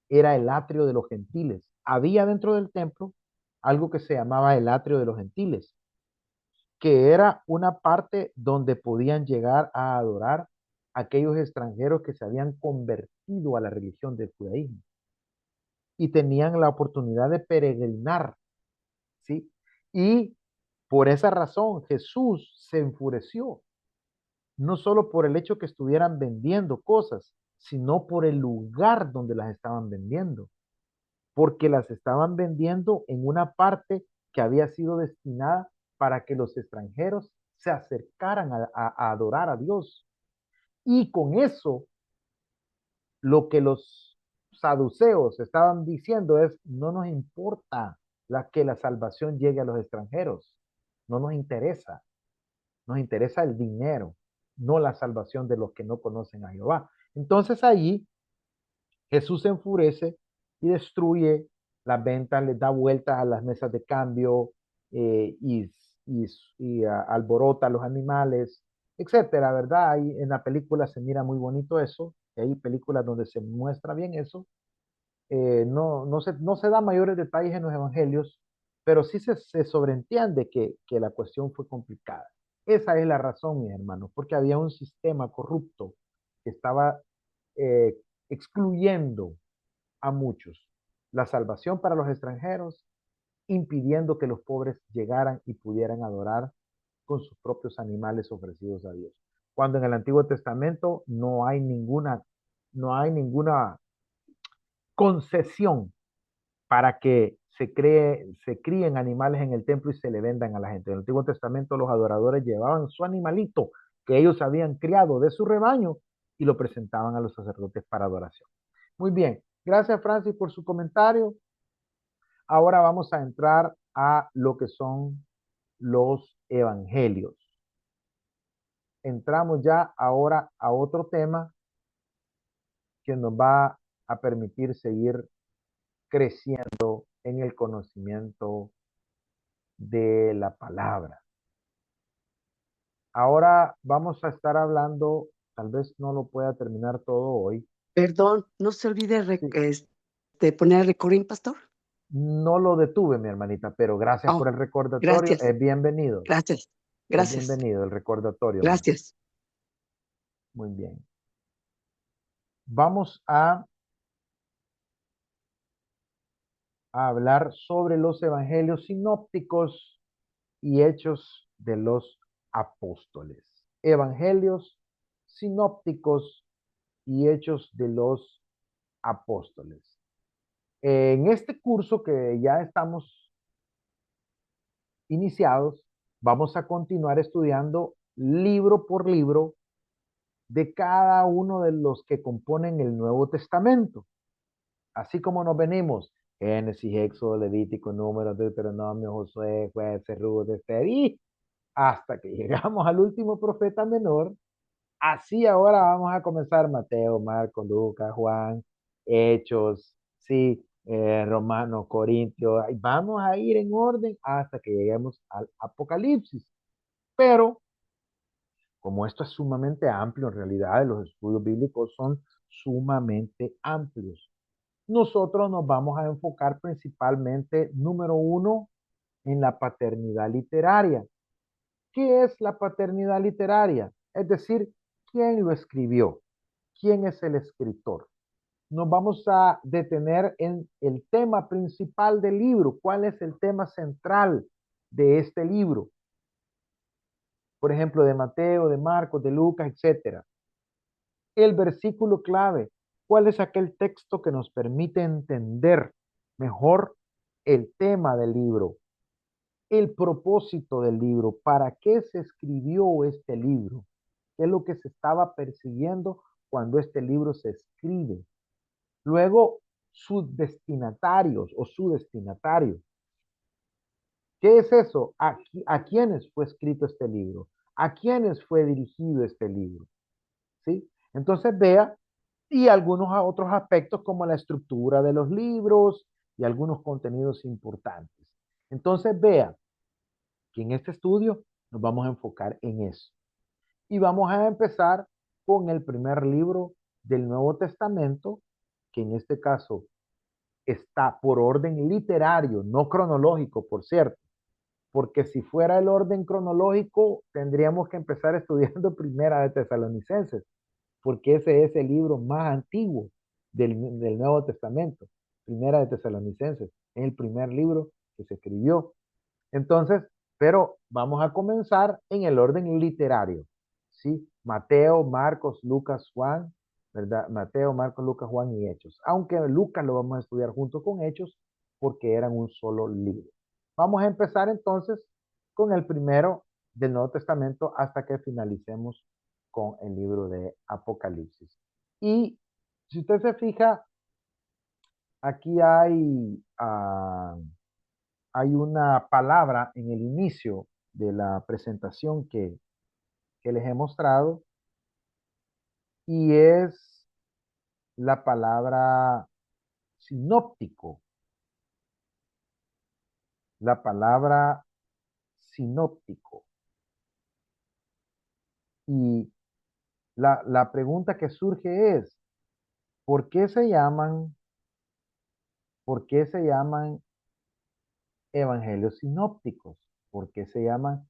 era el atrio de los gentiles. Había dentro del templo algo que se llamaba el atrio de los gentiles, que era una parte donde podían llegar a adorar aquellos extranjeros que se habían convertido a la religión del judaísmo y tenían la oportunidad de peregrinar, ¿sí? Y por esa razón Jesús se enfureció, no solo por el hecho que estuvieran vendiendo cosas, sino por el lugar donde las estaban vendiendo, porque las estaban vendiendo en una parte que había sido destinada para que los extranjeros se acercaran a adorar a Dios. Y con eso lo que los saduceos estaban diciendo es, no nos importa que la salvación llegue a los extranjeros, no nos interesa el dinero, no la salvación de los que no conocen a Jehová. Entonces allí Jesús se enfurece y destruye las ventas, les da vueltas a las mesas de cambio eh, y, y, alborota a los animales, etcétera, ¿verdad? Ahí en la película se mira muy bonito eso, y hay películas donde se muestra bien eso. No se da mayores detalles en los evangelios, pero sí se sobreentiende que la cuestión fue complicada. Esa es la razón, mis hermanos, porque había un sistema corrupto que estaba eh, excluyendo a muchos. La salvación para los extranjeros, impidiendo que los pobres llegaran y pudieran adorar con sus propios animales ofrecidos a Dios. cuando en el Antiguo Testamento no hay ninguna concesión para que se críen animales en el templo y se le vendan a la gente. En el Antiguo Testamento los adoradores llevaban su animalito que ellos habían criado de su rebaño y lo presentaban a los sacerdotes para adoración. Muy bien, gracias Francis por su comentario. Ahora vamos a entrar a lo que son los evangelios. Entramos ya ahora a otro tema que nos va a permitir seguir creciendo en el conocimiento de la palabra. Ahora vamos a estar hablando, tal vez no lo pueda terminar todo hoy. Perdón, no se olvide Sí, poner el recording, pastor. no lo detuve, mi hermanita, pero gracias por Oh, el recordatorio. gracias, Es bienvenido. gracias, Es gracias, bienvenido el recordatorio, hermano. gracias. Muy bien. Vamos a hablar sobre los evangelios sinópticos y hechos de los apóstoles. Evangelios sinópticos y hechos de los apóstoles. En este curso que ya estamos iniciados, vamos a continuar estudiando libro por libro de cada uno de los que componen el Nuevo Testamento. Así como nos venimos, Génesis, Éxodo, Levítico, Números, Deuteronomio, Josué, Jueces, Ruth, Esther, y hasta que llegamos al último profeta menor. Así ahora vamos a comenzar Mateo, Marcos, Lucas, Juan, Hechos, sí, Romanos, Corintios. Vamos a ir en orden hasta que lleguemos al Apocalipsis. Pero como esto es sumamente amplio, en realidad los estudios bíblicos son sumamente amplios. Nosotros nos vamos a enfocar principalmente, número uno, en la paternidad literaria. ¿Qué es la paternidad literaria? Es decir, ¿quién lo escribió? ¿Quién es el escritor? Nos vamos a detener en el tema principal del libro. ¿Cuál es el tema central de este libro? Por ejemplo, de Mateo, de Marcos, de Lucas, etcétera. El versículo clave. ¿Cuál es aquel texto que nos permite entender mejor el tema del libro? El propósito del libro. ¿Para qué se escribió este libro? ¿Qué es lo que se estaba persiguiendo cuando este libro se escribe? Luego, sus destinatarios o su destinatario. ¿Qué es eso? ¿A quiénes fue escrito este libro? ¿A quiénes fue dirigido este libro? ¿Sí? Entonces vea, y algunos otros aspectos como la estructura de los libros y algunos contenidos importantes. Entonces vea que en este estudio nos vamos a enfocar en eso. Y vamos a empezar con el primer libro del Nuevo Testamento, que en este caso está por orden literario, no cronológico, por cierto, porque si fuera el orden cronológico, tendríamos que empezar estudiando Primera de Tesalonicenses, porque ese es el libro más antiguo del Nuevo Testamento. Primera de Tesalonicenses es el primer libro que se escribió. Entonces, pero vamos a comenzar en el orden literario, ¿sí? Mateo, Marcos, Lucas, Juan, ¿verdad? Mateo, Marcos, Lucas, Juan y Hechos. Aunque Lucas lo vamos a estudiar junto con Hechos porque eran un solo libro. Vamos a empezar entonces con el primero del Nuevo Testamento hasta que finalicemos con el libro de Apocalipsis. Y si usted se fija, aquí hay una palabra en el inicio de la presentación que les he mostrado y es la palabra sinóptico. La palabra sinóptico. Y la pregunta que surge es, ¿por qué se llaman, por qué se llaman evangelios sinópticos? ¿Por qué se llaman,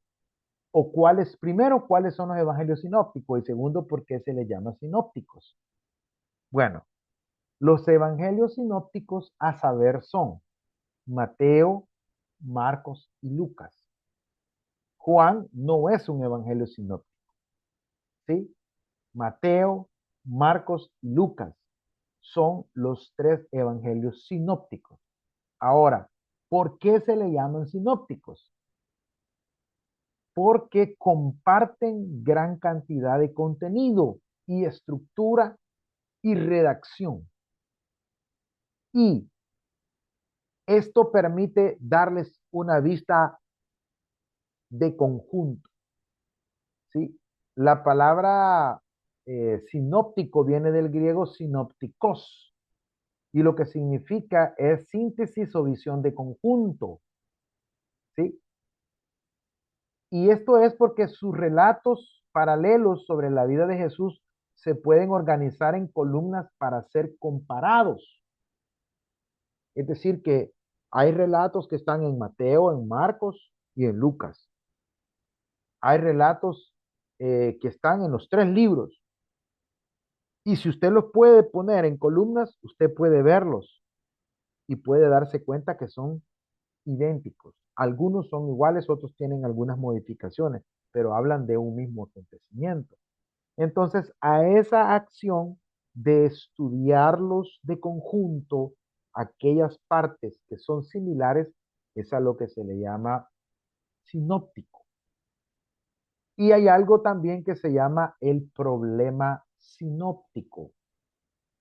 o cuáles, primero, cuáles son los evangelios sinópticos y segundo, por qué se les llama sinópticos? Bueno, los evangelios sinópticos a saber son Mateo, Marcos y Lucas. Juan no es un evangelio sinóptico. ¿sí? Mateo, Marcos y Lucas son los tres evangelios sinópticos. Ahora, ¿por qué se le llaman sinópticos? Porque comparten gran cantidad de contenido y estructura y redacción. Y esto permite darles una vista de conjunto, ¿sí? La palabra sinóptico viene del griego sinópticos y lo que significa es síntesis o visión de conjunto, ¿sí? Y esto es porque sus relatos paralelos sobre la vida de Jesús se pueden organizar en columnas para ser comparados. Es decir, que hay relatos que están en Mateo, en Marcos y en Lucas. Hay relatos que están en los tres libros. Y si usted los puede poner en columnas, usted puede verlos y puede darse cuenta que son idénticos. Algunos son iguales, otros tienen algunas modificaciones, pero hablan de un mismo acontecimiento. Entonces, a esa acción de estudiarlos de conjunto, aquellas partes que son similares, es a lo que se le llama sinóptico. Y hay algo también que se llama el problema sinóptico.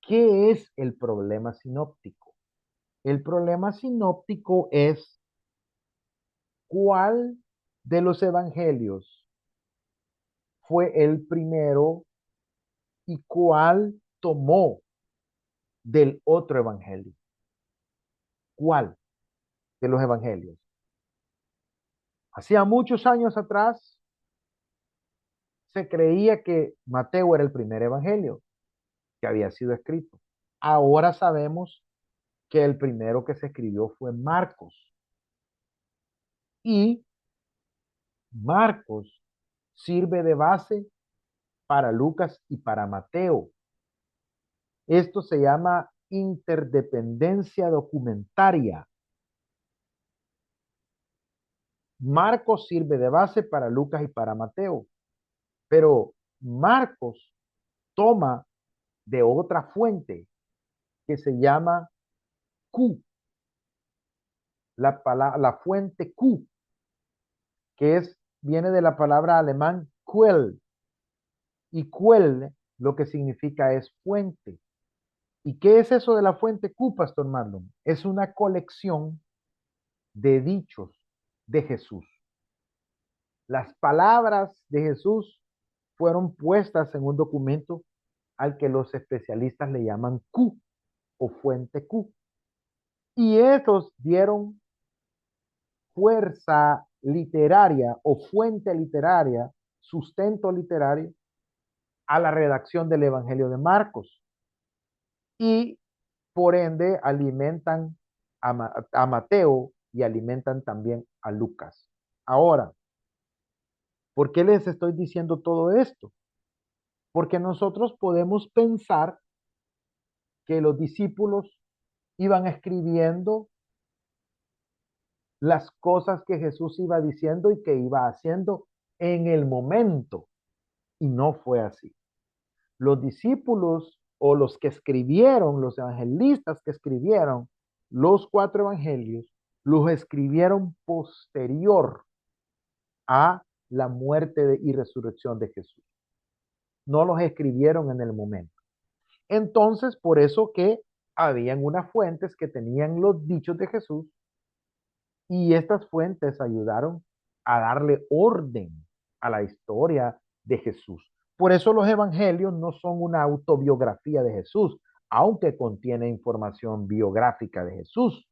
¿Qué es el problema sinóptico? El problema sinóptico es cuál de los evangelios fue el primero y cuál tomó del otro evangelio. ¿Cuál de los evangelios? Hacía muchos años atrás se creía que Mateo era el primer evangelio que había sido escrito. Ahora sabemos que el primero que se escribió fue Marcos. Y Marcos sirve de base para Lucas y para Mateo. Esto se llama interdependencia documentaria. Marcos sirve de base para Lucas y para Mateo, pero Marcos toma de otra fuente que se llama Q, la fuente Q, que viene de la palabra alemán Quell, y Quell lo que significa es fuente. ¿Y qué es eso de la fuente Q, Pastor Marlon? Es una colección de dichos de Jesús. Las palabras de Jesús fueron puestas en un documento al que los especialistas le llaman Q o fuente Q. Y esos dieron fuerza literaria o fuente literaria, sustento literario a la redacción del Evangelio de Marcos. Y por ende alimentan a Mateo y alimentan también a Lucas. Ahora, ¿por qué les estoy diciendo todo esto? Porque nosotros podemos pensar que los discípulos iban escribiendo las cosas que Jesús iba diciendo y que iba haciendo en el momento. Y no fue así. Los discípulos o los que escribieron, los evangelistas que escribieron los cuatro evangelios, los escribieron posterior a la muerte y resurrección de Jesús. No los escribieron en el momento. Entonces, por eso que habían unas fuentes que tenían los dichos de Jesús y estas fuentes ayudaron a darle orden a la historia de Jesús. Por eso los evangelios no son una autobiografía de Jesús, aunque contiene información biográfica de Jesús,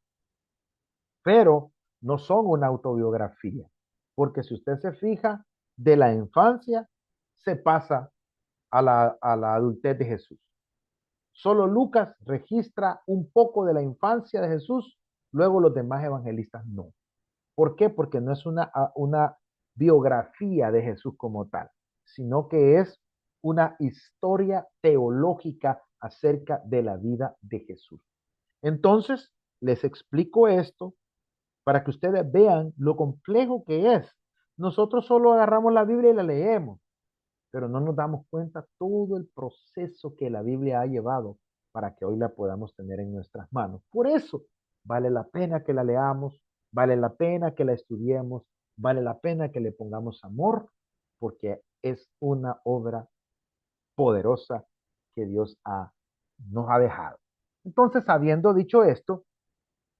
pero no son una autobiografía, porque si usted se fija, de la infancia se pasa a la adultez de Jesús. Solo Lucas registra un poco de la infancia de Jesús, luego los demás evangelistas no. ¿Por qué? Porque no es una biografía de Jesús como tal, sino que es una historia teológica acerca de la vida de Jesús. Entonces, les explico esto para que ustedes vean lo complejo que es. Nosotros solo agarramos la Biblia y la leemos, pero no nos damos cuenta todo el proceso que la Biblia ha llevado para que hoy la podamos tener en nuestras manos. Por eso vale la pena que la leamos, vale la pena que la estudiemos, vale la pena que le pongamos amor, porque es una obra poderosa que nos ha dejado. Entonces, habiendo dicho esto,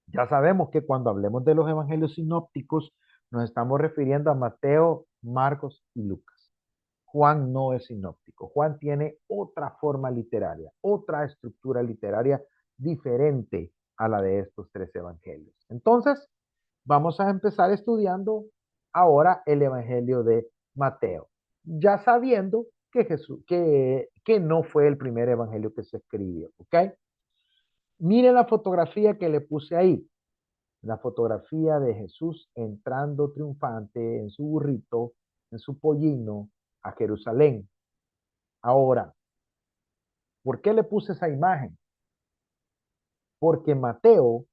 ya sabemos que cuando hablemos de los evangelios sinópticos, nos estamos refiriendo a Mateo, Marcos y Lucas. Juan no es sinóptico. Juan tiene otra forma literaria, otra estructura literaria diferente a la de estos tres evangelios. Entonces, vamos a empezar estudiando ahora el evangelio de Mateo, ya sabiendo que que no fue el primer evangelio que se escribió, ¿ok? Mire la fotografía que le puse ahí, la fotografía de Jesús entrando triunfante en su burrito, en su pollino, a Jerusalén. Ahora, ¿por qué le puse esa imagen? Porque Mateo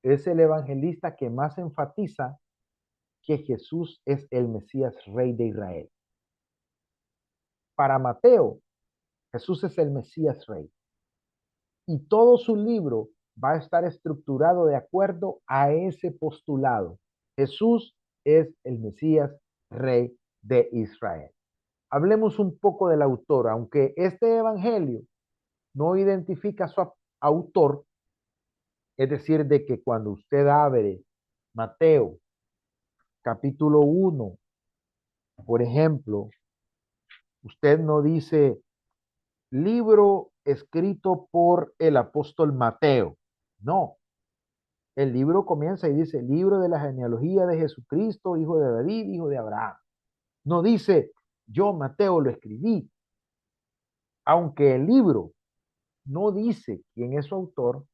es el evangelista que más enfatiza que Jesús es el Mesías Rey de Israel. Para Mateo, Jesús es el Mesías Rey. Y todo su libro va a estar estructurado de acuerdo a ese postulado. Jesús es el Mesías Rey de Israel. Hablemos un poco del autor, aunque este evangelio no identifica a su autor, es decir, de que cuando usted abre Mateo capítulo 1, por ejemplo, usted no dice libro escrito por el apóstol Mateo. No, el libro comienza y dice libro de la genealogía de Jesucristo, hijo de David, hijo de Abraham. No dice yo, Mateo, lo escribí. Aunque el libro no dice quién es su autor,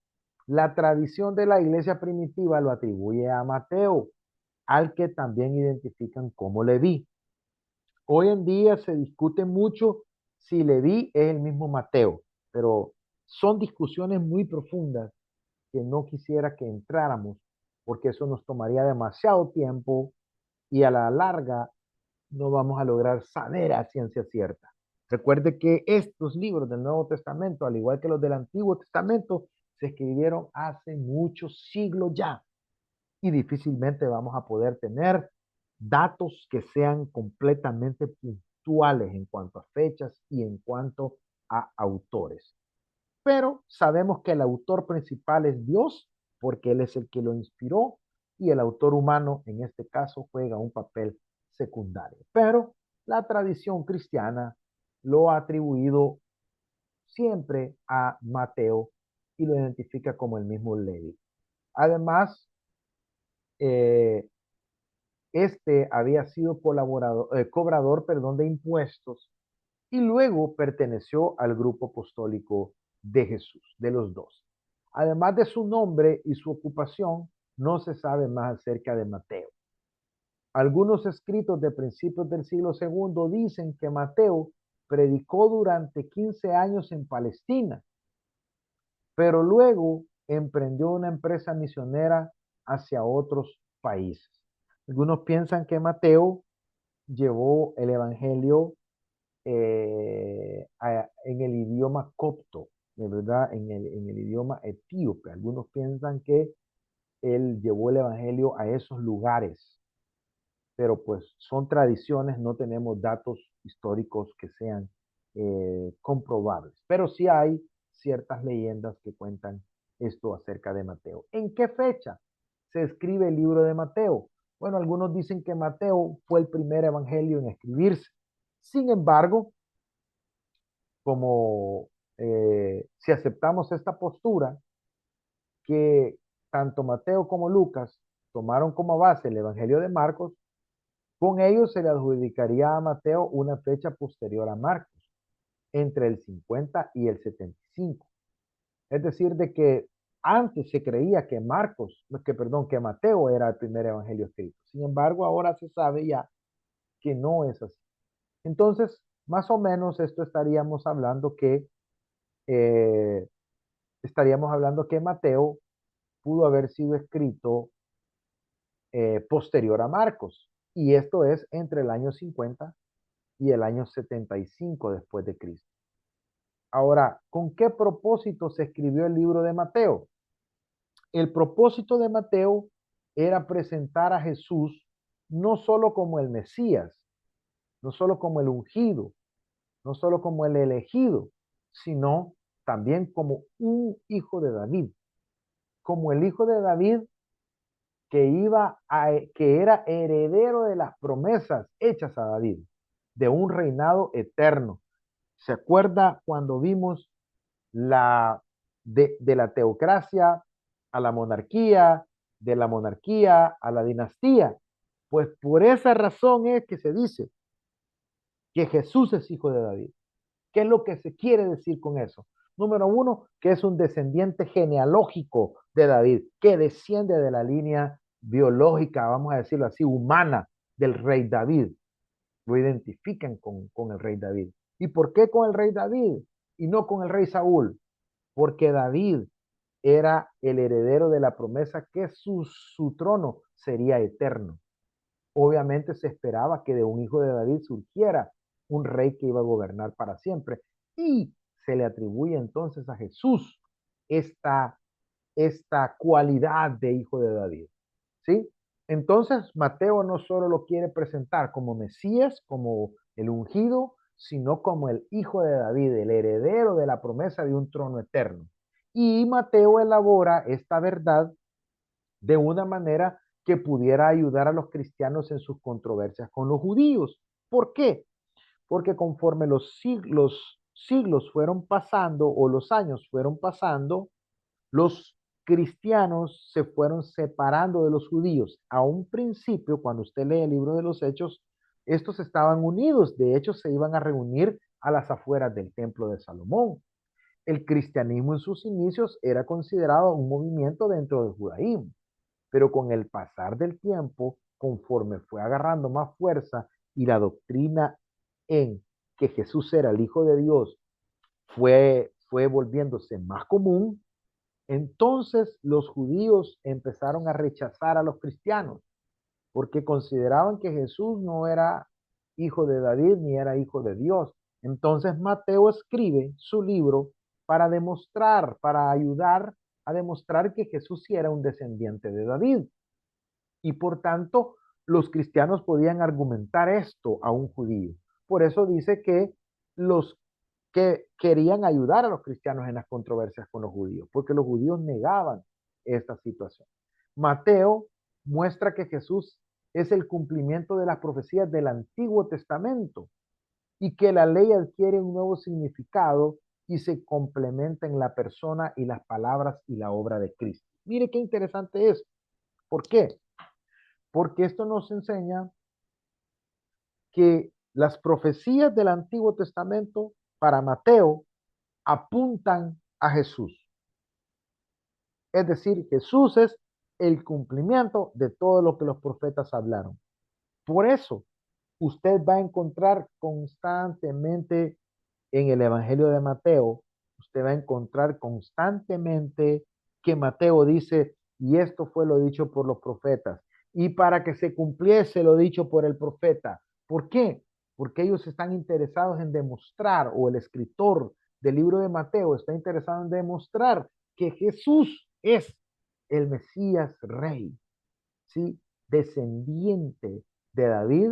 la tradición de la iglesia primitiva lo atribuye a Mateo, al que también identifican como Leví. Hoy en día se discute mucho si Leví es el mismo Mateo, pero son discusiones muy profundas que no quisiera que entráramos, porque eso nos tomaría demasiado tiempo y a la larga no vamos a lograr saber a ciencia cierta. Recuerde que estos libros del Nuevo Testamento, al igual que los del Antiguo Testamento, se escribieron hace muchos siglos ya y difícilmente vamos a poder tener datos que sean completamente puntuales en cuanto a fechas y en cuanto a autores. Pero sabemos que el autor principal es Dios, porque Él es el que lo inspiró, y el autor humano, en este caso, juega un papel secundario. Pero la tradición cristiana lo ha atribuido siempre a Mateo y lo identifica como el mismo Levi. Además, eh, este había sido cobrador, perdón, de impuestos y luego perteneció al grupo apostólico de Jesús, de los dos. Además de su nombre y su ocupación, no se sabe más acerca de Mateo. Algunos escritos de principios del siglo II dicen que Mateo predicó durante 15 años en Palestina, pero luego emprendió una empresa misionera hacia otros países. Algunos piensan que Mateo llevó el evangelio en el idioma copto, de verdad, en el idioma etíope. Algunos piensan que él llevó el evangelio a esos lugares, pero pues son tradiciones, no tenemos datos históricos que sean comprobables. Pero sí hay ciertas leyendas que cuentan esto acerca de Mateo. ¿En qué fecha se escribe el libro de Mateo? Bueno, algunos dicen que Mateo fue el primer evangelio en escribirse. Sin embargo, como si aceptamos esta postura, que tanto Mateo como Lucas tomaron como base el Evangelio de Marcos, con ello se le adjudicaría a Mateo una fecha posterior a Marcos, entre el 50 y el 75. Es decir, de que antes se creía que que Mateo era el primer evangelio escrito. Sin embargo, ahora se sabe ya que no es así. Entonces, más o menos esto eh, estaríamos hablando que Mateo pudo haber sido escrito posterior a Marcos. Y esto es entre el año 50 y el año 75 después de Cristo. Ahora, ¿con qué propósito se escribió el libro de Mateo? El propósito de Mateo era presentar a Jesús no solo como el Mesías, no solo como el ungido, no solo como el elegido, sino también como un hijo de David, como el hijo de David que era heredero de las promesas hechas a David, de un reinado eterno. ¿Se acuerda cuando vimos de la teocracia a la monarquía, de la monarquía a la dinastía? Pues por esa razón es que se dice que Jesús es hijo de David. ¿Qué es lo que se quiere decir con eso? Número uno, que es un descendiente genealógico de David, que desciende de la línea biológica, vamos a decirlo así, humana del rey David. Lo identifican con el rey David. ¿Y por qué con el rey David y no con el rey Saúl? Porque David era el heredero de la promesa que su trono sería eterno. Obviamente se esperaba que de un hijo de David surgiera un rey que iba a gobernar para siempre. Y se le atribuye entonces a Jesús esta, esta cualidad de hijo de David. ¿Sí? Entonces Mateo no solo lo quiere presentar como Mesías, como el ungido, sino como el hijo de David, el heredero de la promesa de un trono eterno. Y Mateo elabora esta verdad de una manera que pudiera ayudar a los cristianos en sus controversias con los judíos. ¿Por qué? Porque conforme siglos fueron pasando o los años fueron pasando, los cristianos se fueron separando de los judíos. A un principio, cuando usted lee el libro de los Hechos, estos estaban unidos. De hecho, se iban a reunir a las afueras del templo de Salomón. El cristianismo en sus inicios era considerado un movimiento dentro del judaísmo. Pero con el pasar del tiempo, conforme fue agarrando más fuerza y la doctrina en que Jesús era el Hijo de Dios fue volviéndose más común, entonces los judíos empezaron a rechazar a los cristianos porque consideraban que Jesús no era hijo de David ni era hijo de Dios. Entonces Mateo escribe su libro para demostrar, para ayudar a demostrar que Jesús sí era un descendiente de David. Y por tanto, los cristianos podían argumentar esto a un judío. Por eso dice que los que querían ayudar a los cristianos en las controversias con los judíos, porque los judíos negaban esta situación. Mateo muestra que Jesús es el cumplimiento de las profecías del Antiguo Testamento y que la ley adquiere un nuevo significado y se complementa en la persona y las palabras y la obra de Cristo. Mire qué interesante es. ¿Por qué? Porque esto nos enseña que las profecías del Antiguo Testamento para Mateo apuntan a Jesús. Es decir, Jesús es el cumplimiento de todo lo que los profetas hablaron. Por eso, usted va a encontrar constantemente en el Evangelio de Mateo, usted va a encontrar constantemente que Mateo dice, y esto fue lo dicho por los profetas, y para que se cumpliese lo dicho por el profeta. ¿Por qué? Porque ellos están interesados en demostrar, o el escritor del libro de Mateo está interesado en demostrar que Jesús es el Mesías Rey, ¿sí? Descendiente de David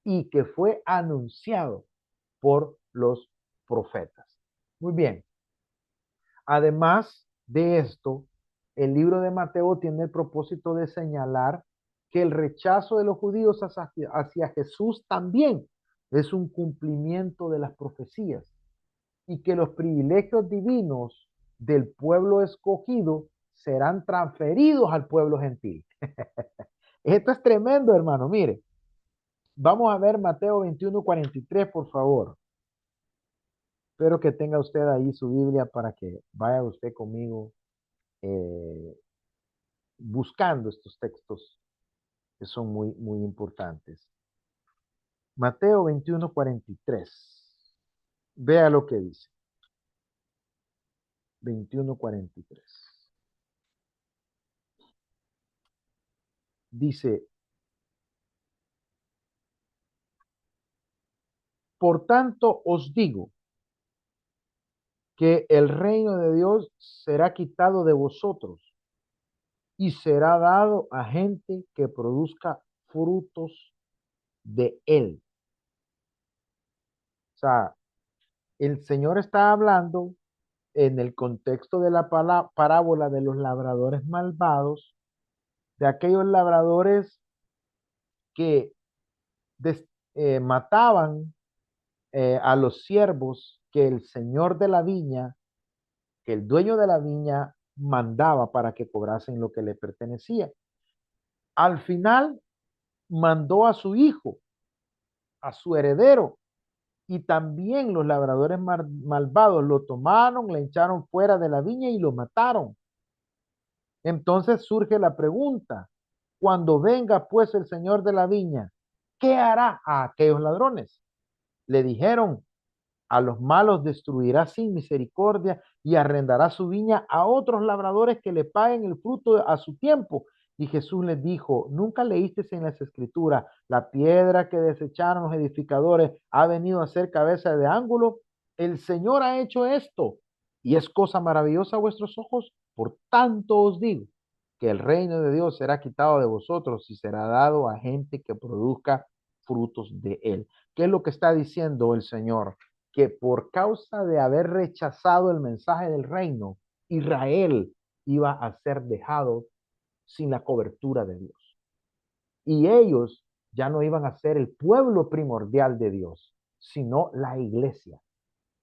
y que fue anunciado por los profetas. Muy bien. Además de esto, el libro de Mateo tiene el propósito de señalar que el rechazo de los judíos hacia Jesús también es un cumplimiento de las profecías y que los privilegios divinos del pueblo escogido serán transferidos al pueblo gentil. Esto es tremendo, hermano. Mire, vamos a ver Mateo 21:43, por favor. Espero que tenga usted ahí su Biblia para que vaya usted conmigo eh, buscando estos textos que son muy, muy importantes. Mateo 21:43. Vea lo que dice. 21:43. Dice, Por tanto, os digo que el reino de Dios será quitado de vosotros y será dado a gente que produzca frutos de él. O sea, el Señor está hablando en el contexto de la parábola de los labradores malvados, de aquellos labradores que mataban a los siervos que el señor de la viña, que el dueño de la viña mandaba para que cobrasen lo que le pertenecía. Al final mandó a su hijo, a su heredero, y también los labradores malvados lo tomaron, le echaron fuera de la viña y lo mataron. Entonces surge la pregunta, cuando venga pues el señor de la viña, ¿qué hará a aquellos ladrones? Le dijeron, a los malos destruirá sin misericordia y arrendará su viña a otros labradores que le paguen el fruto a su tiempo. Y Jesús les dijo, ¿nunca leísteis en las escrituras, la piedra que desecharon los edificadores ha venido a ser cabeza de ángulo? El Señor ha hecho esto y es cosa maravillosa a vuestros ojos. Por tanto os digo que el reino de Dios será quitado de vosotros y será dado a gente que produzca frutos de él. ¿Qué es lo que está diciendo el Señor? Que por causa de haber rechazado el mensaje del reino, Israel iba a ser dejado sin la cobertura de Dios. Y ellos ya no iban a ser el pueblo primordial de Dios, sino la iglesia,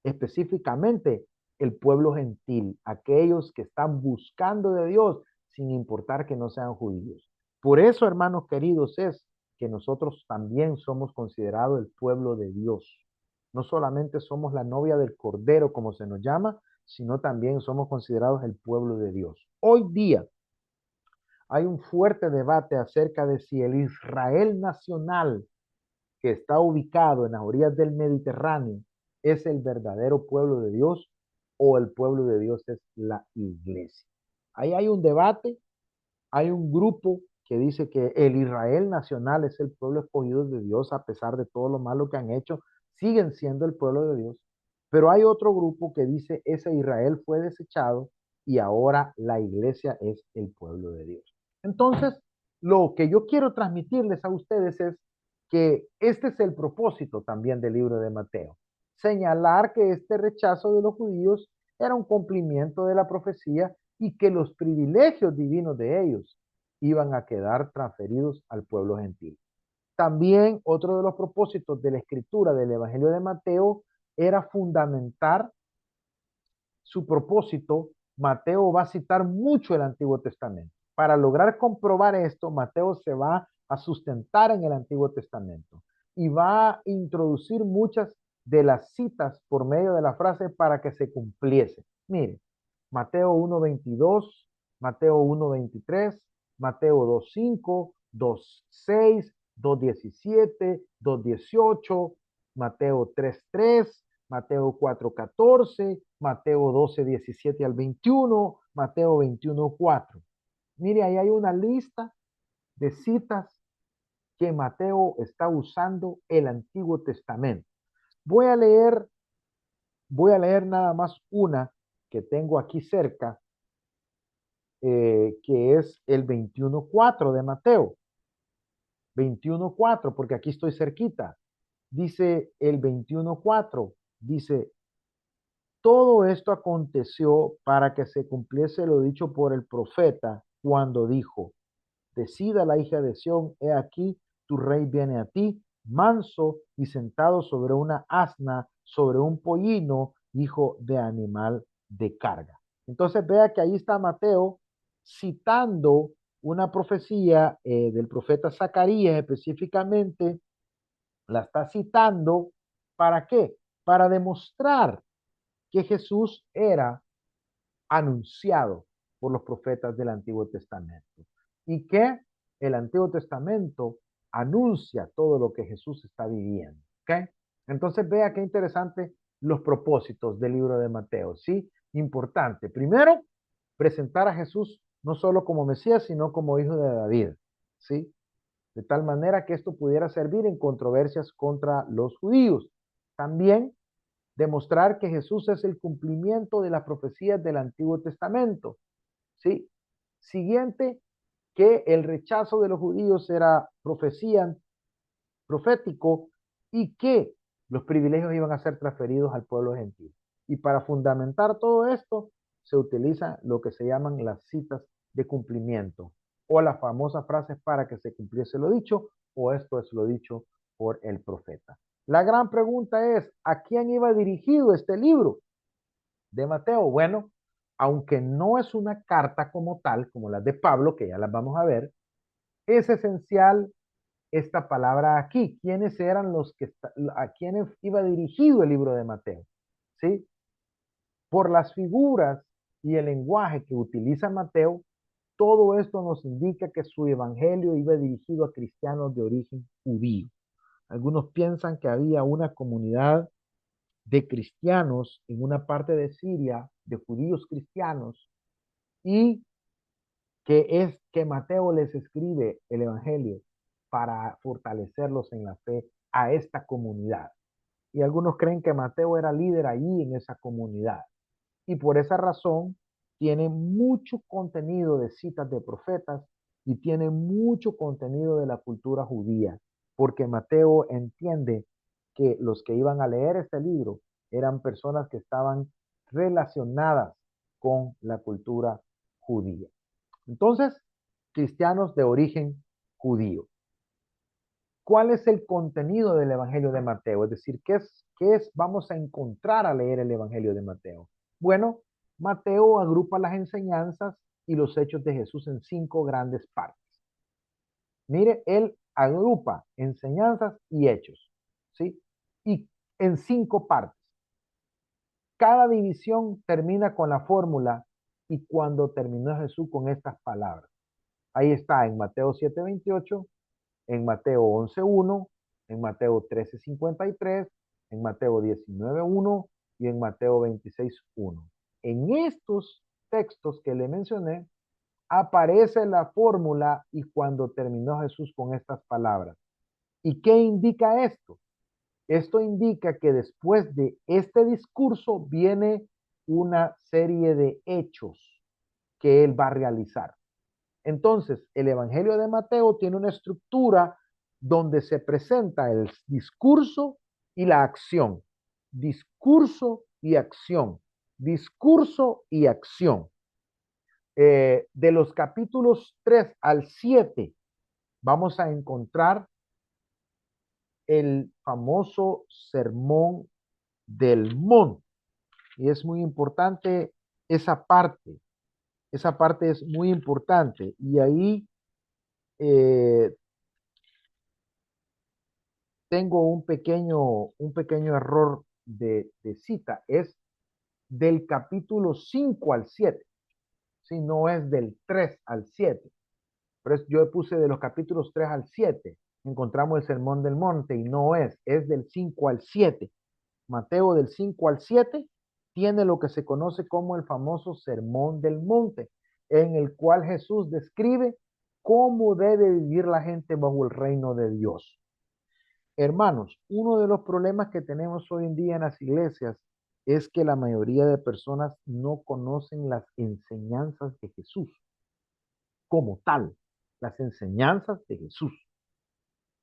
específicamente el pueblo gentil, aquellos que están buscando de Dios sin importar que no sean judíos. Por eso, hermanos queridos, es que nosotros también somos considerados el pueblo de Dios. No solamente somos la novia del Cordero, como se nos llama, sino también somos considerados el pueblo de Dios. Hoy día hay un fuerte debate acerca de si el Israel nacional que está ubicado en las orillas del Mediterráneo es el verdadero pueblo de Dios o el pueblo de Dios es la iglesia. Ahí hay un debate, hay un grupo que dice que el Israel nacional es el pueblo escogido de Dios a pesar de todo lo malo que han hecho, siguen siendo el pueblo de Dios, pero hay otro grupo que dice ese Israel fue desechado y ahora la iglesia es el pueblo de Dios. Entonces, lo que yo quiero transmitirles a ustedes es que este es el propósito también del libro de Mateo. Señalar que este rechazo de los judíos era un cumplimiento de la profecía y que los privilegios divinos de ellos iban a quedar transferidos al pueblo gentil. También otro de los propósitos de la escritura del Evangelio de Mateo era fundamentar su propósito. Mateo va a citar mucho el Antiguo Testamento. Para lograr comprobar esto, Mateo se va a sustentar en el Antiguo Testamento y va a introducir muchas de las citas por medio de la frase para que se cumpliese. Mire, Mateo 1:22, Mateo 1:23, Mateo 2:5, 2:6, 2:17, 2:18, Mateo 3:3, Mateo 4:14, Mateo 12:17 al 21, Mateo 21:4. Mire, ahí hay una lista de citas que Mateo está usando el Antiguo Testamento. Voy a leer nada más una que tengo aquí cerca, que es el 21:4 de Mateo. 21:4, porque aquí estoy cerquita. Dice el 21:4, dice, todo esto aconteció para que se cumpliese lo dicho por el profeta cuando dijo, decida la hija de Sión, he aquí, tu rey viene a ti, manso y sentado sobre una asna, sobre un pollino, hijo de animal de carga. Entonces vea que ahí está Mateo citando una profecía del profeta Zacarías específicamente, la está citando, ¿para qué? Para demostrar que Jesús era anunciado por los profetas del Antiguo Testamento y que el Antiguo Testamento anuncia todo lo que Jesús está viviendo. ¿Ok? Entonces vea qué interesante los propósitos del libro de Mateo. ¿Sí? Importante. Primero, presentar a Jesús no solo como Mesías, sino como hijo de David. ¿Sí? De tal manera que esto pudiera servir en controversias contra los judíos. También demostrar que Jesús es el cumplimiento de las profecías del Antiguo Testamento. ¿Sí? Siguiente, que el rechazo de los judíos era profecía profético y que los privilegios iban a ser transferidos al pueblo gentil. Y para fundamentar todo esto, se utiliza lo que se llaman las citas de cumplimiento o las famosas frases para que se cumpliese lo dicho o esto es lo dicho por el profeta. La gran pregunta es, ¿a quién iba dirigido este libro de Mateo? Bueno, aunque no es una carta como tal, como las de Pablo, que ya las vamos a ver, es esencial esta palabra aquí. ¿Quiénes eran los que, a quienes iba dirigido el libro de Mateo? ¿Sí? Por las figuras y el lenguaje que utiliza Mateo, todo esto nos indica que su evangelio iba dirigido a cristianos de origen judío. Algunos piensan que había una comunidad de cristianos en una parte de Siria, de judíos cristianos, y que es que Mateo les escribe el evangelio para fortalecerlos en la fe a esta comunidad. Y algunos creen que Mateo era líder allí en esa comunidad. Y por esa razón tiene mucho contenido de citas de profetas y tiene mucho contenido de la cultura judía, porque Mateo entiende que los que iban a leer este libro eran personas que estaban relacionadas con la cultura judía. Entonces, cristianos de origen judío. ¿Cuál es el contenido del Evangelio de Mateo? Es decir, ¿qué es vamos a encontrar al leer el Evangelio de Mateo? Bueno, Mateo agrupa las enseñanzas y los hechos de Jesús en 5 grandes partes. Mire, él agrupa enseñanzas y hechos, ¿sí? Y en 5 partes. Cada división termina con la fórmula y cuando terminó Jesús con estas palabras. Ahí está en Mateo 7:28, en Mateo 11:1, en Mateo 13:53, en Mateo 19:1 y en Mateo 26:1. En estos textos que le mencioné, aparece la fórmula y cuando terminó Jesús con estas palabras. ¿Y qué indica esto? Esto indica que después de este discurso viene una serie de hechos que él va a realizar. Entonces, el Evangelio de Mateo tiene una estructura donde se presenta el discurso y la acción. Discurso y acción. Discurso y acción. De los capítulos 3 al 7 vamos a encontrar el famoso sermón del monte. Y es muy importante esa parte. Esa parte es muy importante. Y ahí eh, tengo un pequeño error de cita. Es del capítulo 5 al 7. Si no es del 3 al 7. Pero yo puse de los capítulos 3 al 7. Encontramos el sermón del monte y no es del 5 al 7. Mateo del 5 al 7 tiene lo que se conoce como el famoso sermón del monte, en el cual Jesús describe cómo debe vivir la gente bajo el reino de Dios. Hermanos, uno de los problemas que tenemos hoy en día en las iglesias es que la mayoría de personas no conocen las enseñanzas de Jesús como tal, las enseñanzas de Jesús,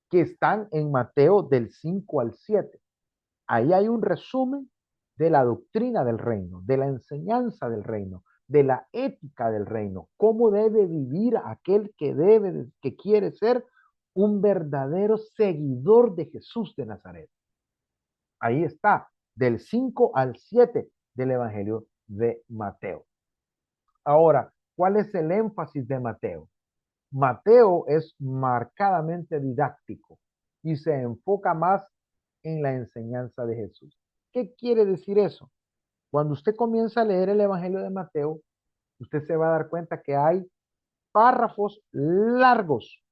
que están en Mateo del 5 al 7. Ahí hay un resumen de la doctrina del reino, de la enseñanza del reino, de la ética del reino, cómo debe vivir aquel que quiere ser un verdadero seguidor de Jesús de Nazaret. Ahí está, del 5 al 7 del Evangelio de Mateo. Ahora, ¿cuál es el énfasis de Mateo? Mateo es marcadamente didáctico y se enfoca más en la enseñanza de Jesús. ¿Qué quiere decir eso? Cuando usted comienza a leer el Evangelio de Mateo, usted se va a dar cuenta que hay párrafos largos,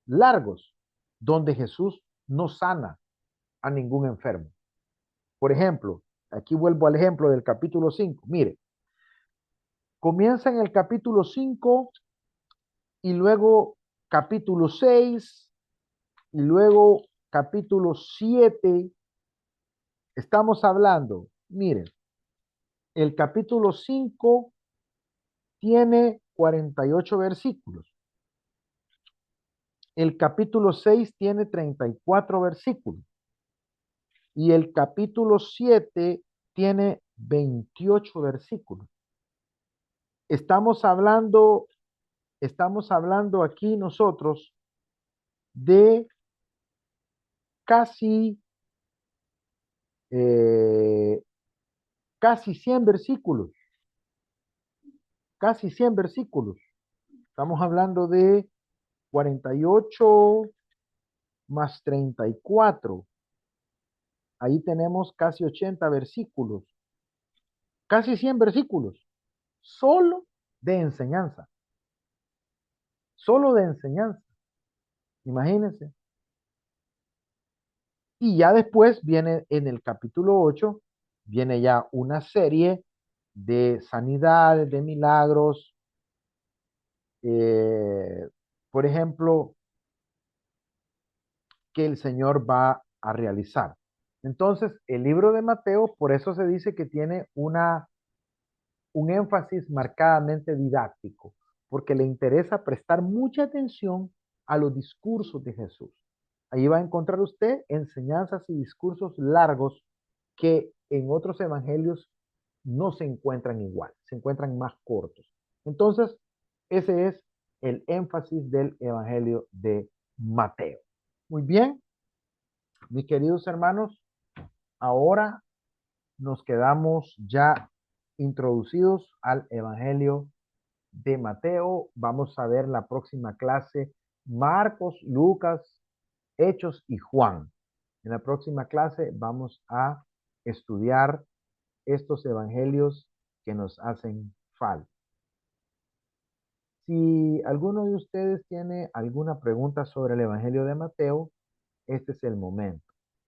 largos, donde Jesús no sana a ningún enfermo. Por ejemplo, aquí vuelvo al ejemplo del capítulo 5. Mire, comienza en el capítulo 5 y luego capítulo 6 y luego capítulo 7 Estamos hablando, miren, el capítulo 5 tiene 48 versículos. El capítulo 6 tiene 34 versículos. Y el capítulo 7 tiene 28 versículos. Estamos hablando aquí nosotros de casi, casi 100 versículos. Casi 100 versículos. Estamos hablando de 48 más 34. Ahí tenemos casi 80 versículos. Casi 100 versículos. Solo de enseñanza. Solo de enseñanza. Imagínense. Y ya después viene en el capítulo 8, viene ya una serie de sanidades, de milagros. Por ejemplo, que el Señor va a realizar. Entonces, el libro de Mateo, por eso se dice que tiene un énfasis marcadamente didáctico, porque le interesa prestar mucha atención a los discursos de Jesús. Ahí va a encontrar usted enseñanzas y discursos largos que en otros evangelios no se encuentran igual, se encuentran más cortos. Entonces, ese es el énfasis del evangelio de Mateo. Muy bien, mis queridos hermanos, ahora nos quedamos ya introducidos al evangelio de Mateo. Vamos a ver la próxima clase Marcos, Lucas, Hechos y Juan. En la próxima clase vamos a estudiar estos evangelios que nos hacen falta. Si alguno de ustedes tiene alguna pregunta sobre el evangelio de Mateo, este es el momento.